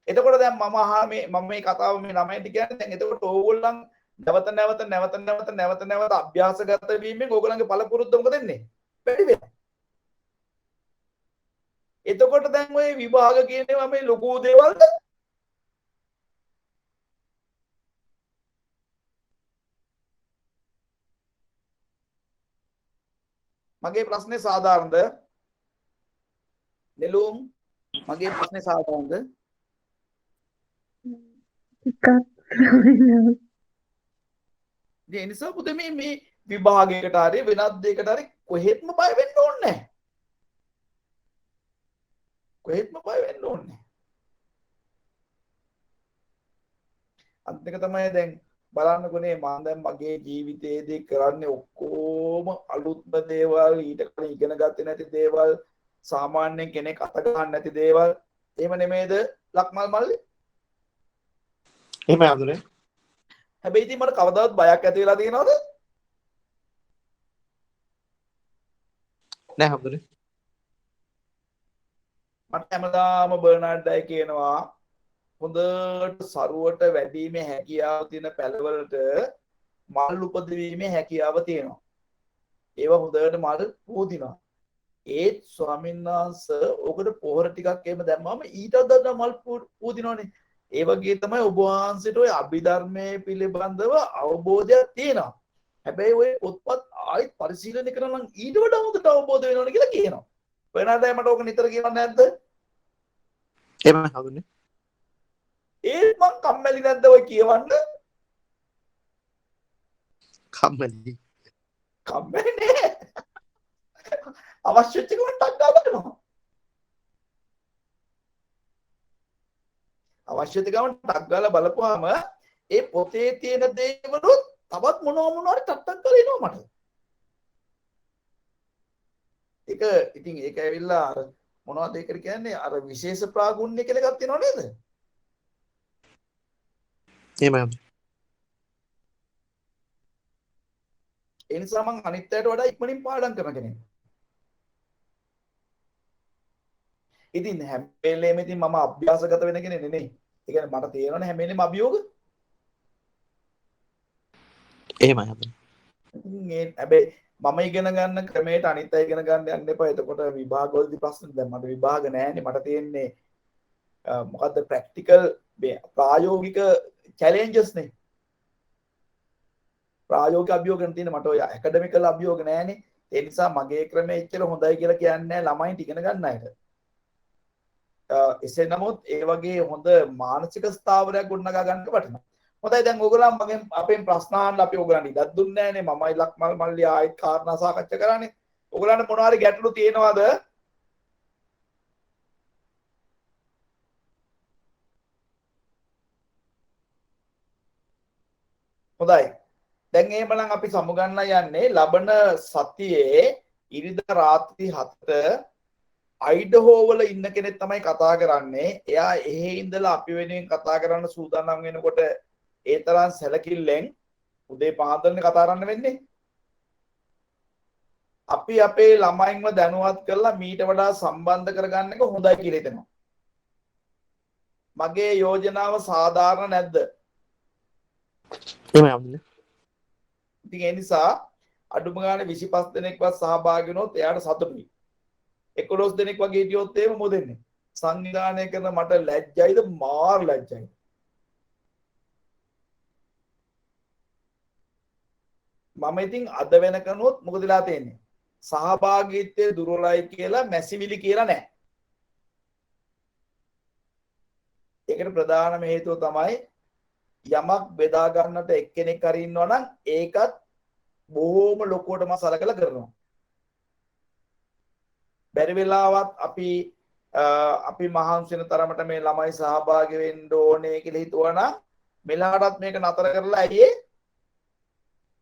එතකොට දැන් මම මේ කතාව මේ ළමයින්ට කියන්නේ දැන් එතකොට ඕගොල්ලන් නැවත අභ්‍යාසගත වීමෙන් ඕගොල්ලන්ගේ පළපුරුද්ද මොකද වෙන්නේ? වැඩි වෙනවා. එතකොට දැන් ඔය විභාග කියනවා මේ ලොකු දේවල්ද? මගේ ප්‍රශ්නේ සාධාරණද? නෙළුම් මගේ ප්‍රශ්නේ සාධාරණද? ඒ නිසා පුතේ මේ විභාගයකට හරි වෙනත් දෙයකට හරි කොහෙත්ම බය වෙන්න ඕනේ නැහැ. කොහෙත්ම බය වෙන්න ඕනේ නැහැ. අන්තික තමයි දැන් බලන්නකොනේ මම දැන් මගේ ජීවිතයේදී කරන්නේ ඔක්කොම අලුත්ම දේවල් ඊට කලින් ඉගෙන ගත්තේ නැති දේවල් සාමාන්‍යයෙන් කෙනෙක් අත ගන්න නැති දේවල් එහෙම නෙමෙයිද ලක්මල් මල්ලි? එහෙමයි හඳුනේ. හැබැයි ඉතින් මට කවදාවත් බයක් ඇති වෙලා තියෙනවද? නෑ හඳුනේ. මට හැමදාම බර්නාඩ්ඩයි කියනවා හොඳට සරුවට වැඩිීමේ හැකියාව තියෙන පැලවලට මල් උපදවීමේ හැකියාව තියෙනවා. ඒවා හොඳට මල් පූදිනවා. ඒත් ස්වාමීන් වහන්සේ ඔකට පොහොර ටිකක් එහෙම දැම්මම ඊටත් වඩා මල් පූදිනවනේ. ඒ වගේ තමයි ඔබ වහන්සේට ඔය අභිධර්මයේ පිළිබඳව අවබෝධයක් තියෙනවා. හැබැයි ඔය පොත්පත් ආයෙත් පරිශීලනය කරනවා නම් ඊට වඩා හොඳට අවබෝධ වෙනවනේ කියලා කියනවා. වෙනදායි මට ඕක නිතර කියවන්නේ නැද්ද? එහෙමයි හඳුනේ. ඒත් මං කම්මැලි නැද්ද ඔය කියවන්න? කම්මැලි. කම්මැලි නෑ. අවශ්‍ය වෙච්ච ගමන් ටක් ගාලා බලනවා. අවශ්‍ය වෙච්ච ගමන් ටක් ගාලා බලපුවාම ඒ පොතේ තියෙන දේවලුත් තවත් මොනවා හරි ටක් ටක් කරලා එනවා මට. ඒක ඉතින් ඒක ඇවිල්ලා අර මොනවද ඒකට කියන්නේ අර විශේෂ ප්‍රාගුණ්‍ය කියලා එකක් තියෙනව නේද? එහෙමයි හඳුනේ. ඒ නිසා මං අනිත් අයට වඩා ඉක්මනින් පාඩම් කරන කෙනෙක්. ඉතින් හැම වෙලේම ඉතින් මම අභ්‍යාසගත වෙන කෙනෙක් නෙමෙයි. ඒ කියන්නේ මට තේරෙනවනේ හැම වෙලේම අභියෝග. එහෙමයි හඳුනේ. ඉතින් ඒ හැබැයි මම ඉගෙන ගන්න ක්‍රමයට අනිත් අය ඉගෙන ගන්න යන්න එපා. එතකොට විභාග වලදී ප්‍රශ්න දැන් මට විභාග නැහැනේ. මට තියෙන්නේ මොකද්ද ප්‍රැක්ටිකල් ප්‍රායෝගික චැලෙන්ජස් නේ. ප්‍රායෝගික අභියෝග තියෙන මට ඔය ඇකඩමිකල් අභියෝග නැහැනේ. ඒ නිසා මගේ ක්‍රමය එච්චර හොඳයි කියලා කියන්නේ නැහැ ළමයින්ට ඉගෙන ගන්න අයට. එසේ නමුත් ඒ වගේ හොඳ මානසික ස්ථාවරයක් ගොඩනගා ගන්න වටිනවා. හොඳයි දැන් ඕගොල්ලන් මගෙන් අපෙන් ප්‍රශ්න අහන්න අපි ඕගොල්ලන්ට ඉඩක් දුන්නේ නැහනේ. මමයි ලක්මල් මල්ලි ආයෙත් කාරණා සාකච්ඡා කරන්නේ. ඕගොල්ලන්ට මොනවා හරි ගැටලු තියෙනවද? හොඳයි. දැන් එහෙමනම් අපි සමුගන්න යන්නේ ලබන සතියේ ඉරිදා රාත්‍රී 7ට අයිඩහෝ වල ඉන්න කෙනෙක් තමයි කතා කරන්නේ. එයා එහෙ ඉඳලා අපි වෙනුවෙන් කතා කරන්න සූදානම් වෙනකොට ඒ තරම් සැලකිල්ලෙන් උදේ පාන්දරනේ කතා කරන්න වෙන්නේ. අපි අපේ ළමයින්ව දැනුවත් කරලා මීට වඩා සම්බන්ධ කරගන්න එක හොඳයි කියලා හිතෙනවා. මගේ යෝජනාව සාධාරණ නැද්ද? එහෙමයි හඳුනේ. ඉතින් ඒ නිසා අඩුම ගානේ 25 දෙනෙක්වත් සහභාගී වුණොත් එයාට සතුටුයි. 11 දෙනෙක් වගේ හිටියොත් එහෙම මොදෙන්නේ? සංවිධානය කරන මට ලැජ්ජයිද මාර ලැජ්ජයි. මම ඉතින් අද වෙනකනොත් මොකද වෙලා තියෙන්නේ? සහභාගීත්වයේ දුර්වලයි කියලා මැසිවිලි කියලා නැහැ. ඒකට ප්‍රධානම හේතුව තමයි යමක් බෙදා ගන්නට එක්කෙනෙක් හරි ඉන්නවා නම් ඒකත් බොහොම ලොකුවටම සලකලා කරනවා. බැරි වෙලාවත් අපි මහන්සි වෙන තරමට මේ ළමයි සහභාගී වෙන්න ඕනේ කියලා හිතුවනම් මෙලහටත් මේක නතර කරලා ඇයි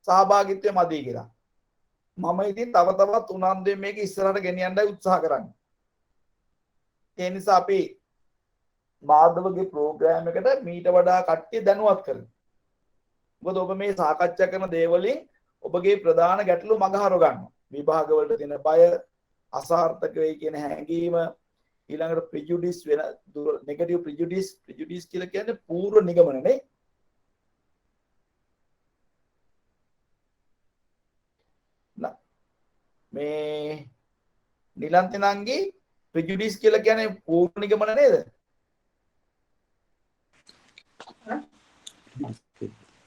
සහභාගීත්වය මදි කියලා. මම ඉතින් තව තවත් උනන්දුවෙන් මේක ඉස්සරහට ගෙනියන්නයි උත්සාහ කරන්නේ. ඒ නිසා අපි මාධවගේ ප්‍රෝග්‍රෑම් එකට මීට වඩා කට්ටිය දැනුවත් කරනවා. මොකද ඔබ මේ සාකච්ඡා කරන දේවලින් ඔබගේ ප්‍රධාන ගැටලු මගහර ගන්නවා. විභාග වලට තියෙන බය, අසාර්ථක වෙයි කියන හැඟීම, ඊළඟට ප්‍රිජුඩිස් වෙන නෙගටිව් ප්‍රිජුඩිස් කියලා කියන්නේ පූර්ව නිගමන නේ. මේ නිලන්තනන්ගේ ප්‍රිජුඩිස් කියලා කියන්නේ පූර්ව නිගමන නේද?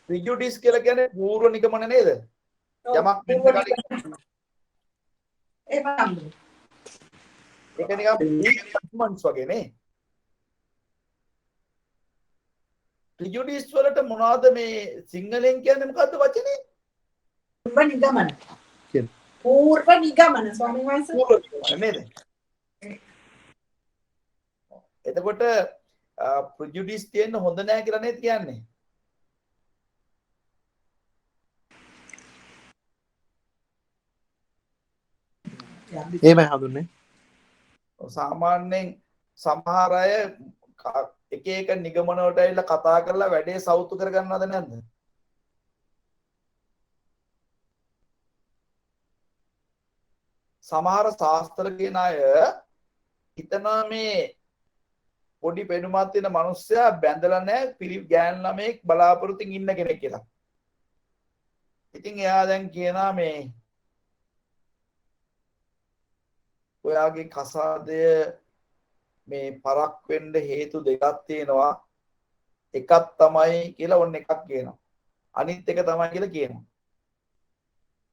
ප්‍රිජුඩිස් කියලා කියන්නේ පූර්ව නිගමන නේද? යමක් වෙන්න කලින් ඒක නිකන් ප්‍රිජුඩිස් වගේ නේ. ප්‍රිජුඩිස් වලට මොනවද මේ සිංහලෙන් කියන්නේ මොකද්ද වචනේ? පූර්ව නිගමන. පූර්ව නිගමන ස්වාමීන් වහන්සේ. පූර්ව නිගමන නේද? එතකොට ප්‍රිජුඩිස් තියෙන්න හොඳ නැහැ කියලා නේද කියන්නේ? එහෙමයි හඳුන්නේ. සාමාන්‍යයෙන් සමහර අය එක එක නිගමන වලට ඇවිල්ලා කතා කරලා වැඩේ සවුතු කරගන්නවද නැද්ද? සමහර ශාස්ත්‍ර කියන අය හිතනවා මේ පොඩි පෙනුමක් තියෙන මිනිස්සයා බැඳලා නැහැ ගෑන් ළමෙක් බලාපොරොත්තුෙන් ඉන්න කෙනෙක් කියලා. ඉතින් එයා දැන් කියනවා මේ ඔයාගේ කසාදය මේ පරක් වෙන්න හේතු දෙකක් තියෙනවා. එකක් තමයි කියලා ඔන්න එකක් කියනවා. අනිත් එක තමයි කියලා කියනවා.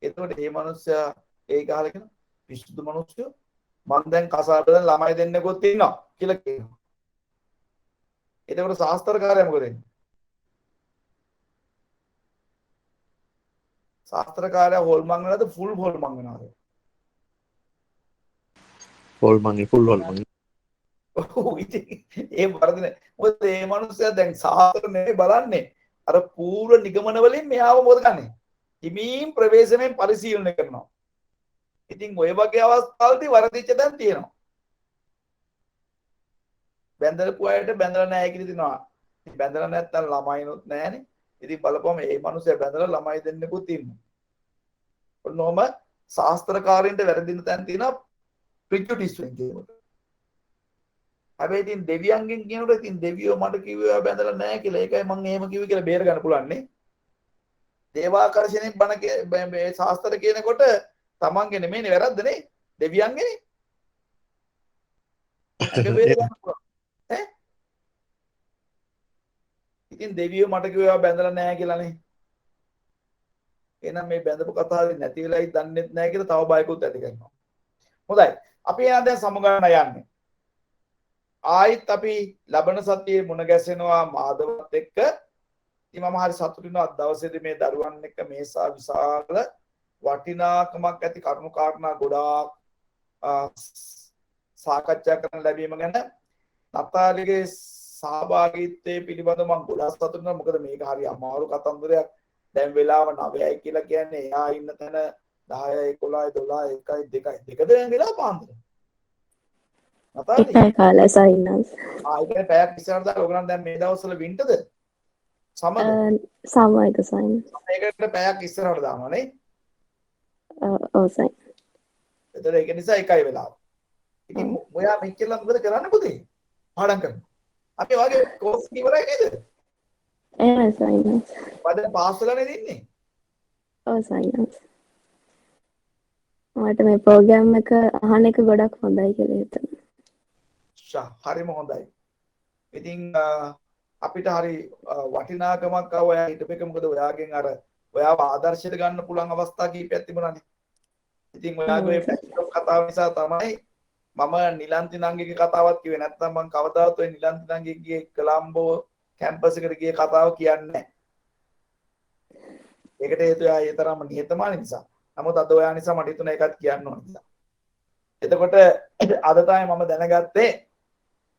එතකොට මේ මිනිස්සයා ඒක අහලා කියනවා පිස්සුදු මිනිස්සු මම දැන් කසාදෙන් ළමයි දෙන්නෙකුත් ඉන්නවා කියලා කියනවා. එතකොට ශාස්ත්‍රකාරයා මොකද වෙන්නේ? ශාස්ත්‍රකාරයා හොල්මන් වෙනවද ෆුල් හොල්මන් වෙනවද? හොල්මන්ගේ ෆුල් හොල්මන්. ඔව් ඉතින් ඒ වරදින මොකද මේ මිනිස්සයා දැන් ශාස්ත්‍ර නෙවෙයි බලන්නේ අර පූර්ව නිගමන වලින් මෙයාව මොකද කරන්නේ? හිමීම් ප්‍රවේශමෙන් පරිශීලනය කරනවා. ඉතින් ඔය වගේ අවස්ථාවලදී වරදිච්ච දැන් තියෙනවා. බැඳලපු අයට බැඳලා නැහැ කියලා දිනවා. බැඳලා නැත්තම් ළමයිනොත් නැහනේ. ඉතින් බලපුවම මේ මිනිස්සයා බැඳලා ළමයි දෙන්නෙකුත් ඉන්නවා. ඔන්නෝම ශාස්ත්‍රකාරින්ට වැරදින තැන් තියෙනවා ප්‍රිජුඩිස් වෙන්නේ. හැබැයි ඉතින් දෙවියන්ගෙන් කියනකොට ඉතින් දෙවියෝ මට කිව්වා බැඳලා නැහැ කියලා. ඒකයි මම එහෙම කිව්වේ කියලා බේර ගන්න පුළුවන් නේ. දේවාකර්ෂණයෙන් බණ මේ ශාස්ත්‍ර කියනකොට තමන්ගේ නෙමෙයිනේ වැරද්දනේ දෙවියන්ගේනේ. ඉතින් දෙවියෝ මට කිව්වා බැඳලා නැහැ කියලානේ. එහෙනම් මේ බැඳපු කතාවේ නැති වෙලයි දන්නෙත් නැහැ කියලා තව බයකුත් ඇති කරනවා. හොඳයි. අපි එහෙනම් දැන් සමුගන්න යන්නේ. ආයිත් අපි ලබන සතියේ මුණ ගැසෙනවා මාධවත් එක්ක. ඉතින් මම හරි සතුටු වෙනවා දවසේදී මේ දරුවන් එක්ක මේසා විශාල වටිනාකමක් ඇති කරුණු කාරණා ගොඩාක් සාකච්ඡා කරන්න ලැබීම ගැන නතාලිගේ සහභාගීත්වයේ පිළිබඳව මම ගොඩාක් සතුටු වෙනවා. මොකද මේක හරි අමාරු කතන්දරයක්. දැන් වෙලාව 9යි කියලා කියන්නේ එයා ඉන්න තැන 10යි 11යි 12යි 1යි 2යි දෙකද දැන් වෙලා පාන්දර. නතාලි එකයි කාලා සයින්නස්. ආයෙත් පැයක් ඉස්සරහට දාලා ඔයගොල්ලන් දැන් මේ දවස්වල වින්ටද? සමද? සමයිද සයින්නස්. මේකට පැයක් ඉස්සරහට දානවා නේ? ඔව් සයි. එතකොට ඒක නිසා එකයි වෙලාව. ඉතින් ඔයා මෙච්චර මොකද කරන්නේ පුතේ? පාඩම් කරනවා. අපි වාගේ කෝස් ඉවරයි නේද? එහෙමයි සයින්නස්. වද පාස් වෙලා නේද ඉන්නේ? ඔව් සයින්නස්. මට මේ ප්‍රෝග්‍රෑම් එක අහන එක ගොඩක් හොඳයි කියලා හිතෙනවා. හරිම හොඳයි. ඉතින් අපිට හරි වටිනාකමක් ආව ඔයා හිටපෙක මොකද ඔයාගෙන් අර ඔයාව ආදර්ශයට ගන්න පුළුවන් අවස්ථා කීපයක් තිබුණානේ. ඉතින් ඔයාගේ මේ පැක්ටෝ කතාව නිසා තමයි මම නිලන්ති නංගිගේ කතාවක් කිව්වේ. නැත්නම් මම කවදාවත් ඔය නිලන්ති නංගිගේ කොලම්බෝ කැම්පස් එකට ගියේ කතාව කියන්නේ නැහැ. ඒකට හේතුව ඒ තරම්ම නිහතමානී නිසා. නමුත් අද ඔයා නිසා මට හිතුණා ඒකත් කියන්න ඕන නිසා. එතකොට අද තමයි මම දැනගත්තේ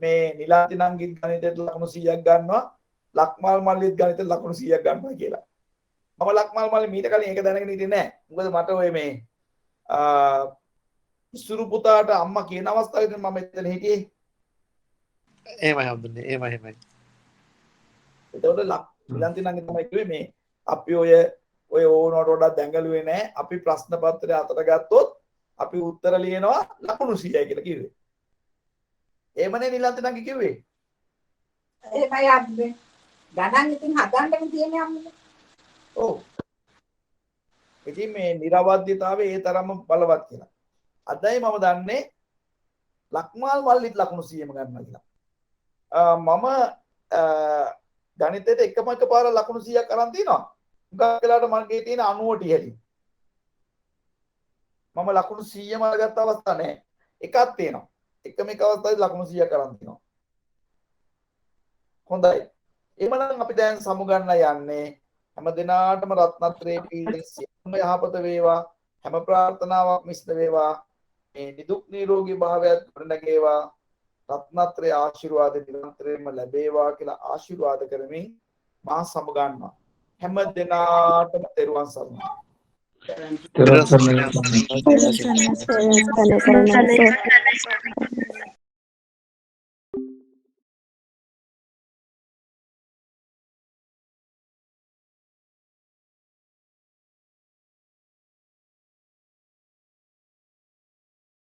මේ නිලන්ති නංගිත් ගණිතයට ලකුණු 100ක් ගන්නවා ලක්මාල් මල්ලිත් ගණිතයට ලකුණු 100ක් ගන්නවා කියලා. මම ලක්මාල් මල්ලි මීට කලින් ඒක දැනගෙන හිටියේ නෑ. මොකද මට ඔය මේ ඉසුරු පුතාට අම්මා කියන අවස්ථාවේදී මම එතන හිටියේ. එහෙමයි හම්බුනේ. එහෙමයි. එතකොට නිලන්ති නංගි තමයි කිව්වේ මේ අපි ඔය ඕනවට වඩා දැඟලුවේ නෑ. අපි ප්‍රශ්න පත්‍රය අතට ගත්තොත් අපි උත්තර ලියනවා ලකුණු 100යි කියලා කිව්වේ. එහෙමනේ නිලන්ති නංගි කිව්වේ. එහෙමයි අම්මේ. ගණන් ඉතින් හදන්නම තියෙන්නේ අම්මේ. ඔව්. ඉතින් මේ නිර්වද්‍යතාවය ඒ තරම්ම බලවත් කියලා. අදයි මම දන්නේ ලක්මාල් මල්ලිත් ලකුණු 100ම ගන්නවා කියලා. මම ගණිතයට එකම එකපාර ලකුණු 100ක් අරන් තිනවා. උගක් වෙලාට මගේ තියෙන 90ට ඉහළින්. මම ලකුණු 100ම අරගත්ත අවස්ථා නැහැ. එකක් තියෙනවා. එකම එක අවස්ථාවේ ලකුණු 100ක් අරන් තිනවා. හොඳයි. එහෙමනම් අපි දැන් සමුගන්න යන්නේ හැම දිනාටම රත්නත්‍රේ පීඩන සියලුම යහපත වේවා. හැම ප්‍රාර්ථනාවක් මිශ්‍ර වේවා. මේ නිදුක් නිරෝගී භාවයත් ගොඩනැගේවා. රත්නත්‍රේ ආශිර්වාද නිරන්තරයෙන්ම ලැබේවා කියලා ආශිර්වාද කරමින් මා සමුගන්නවා. හැම දිනාටම තෙරුවන් සරණයි. Terus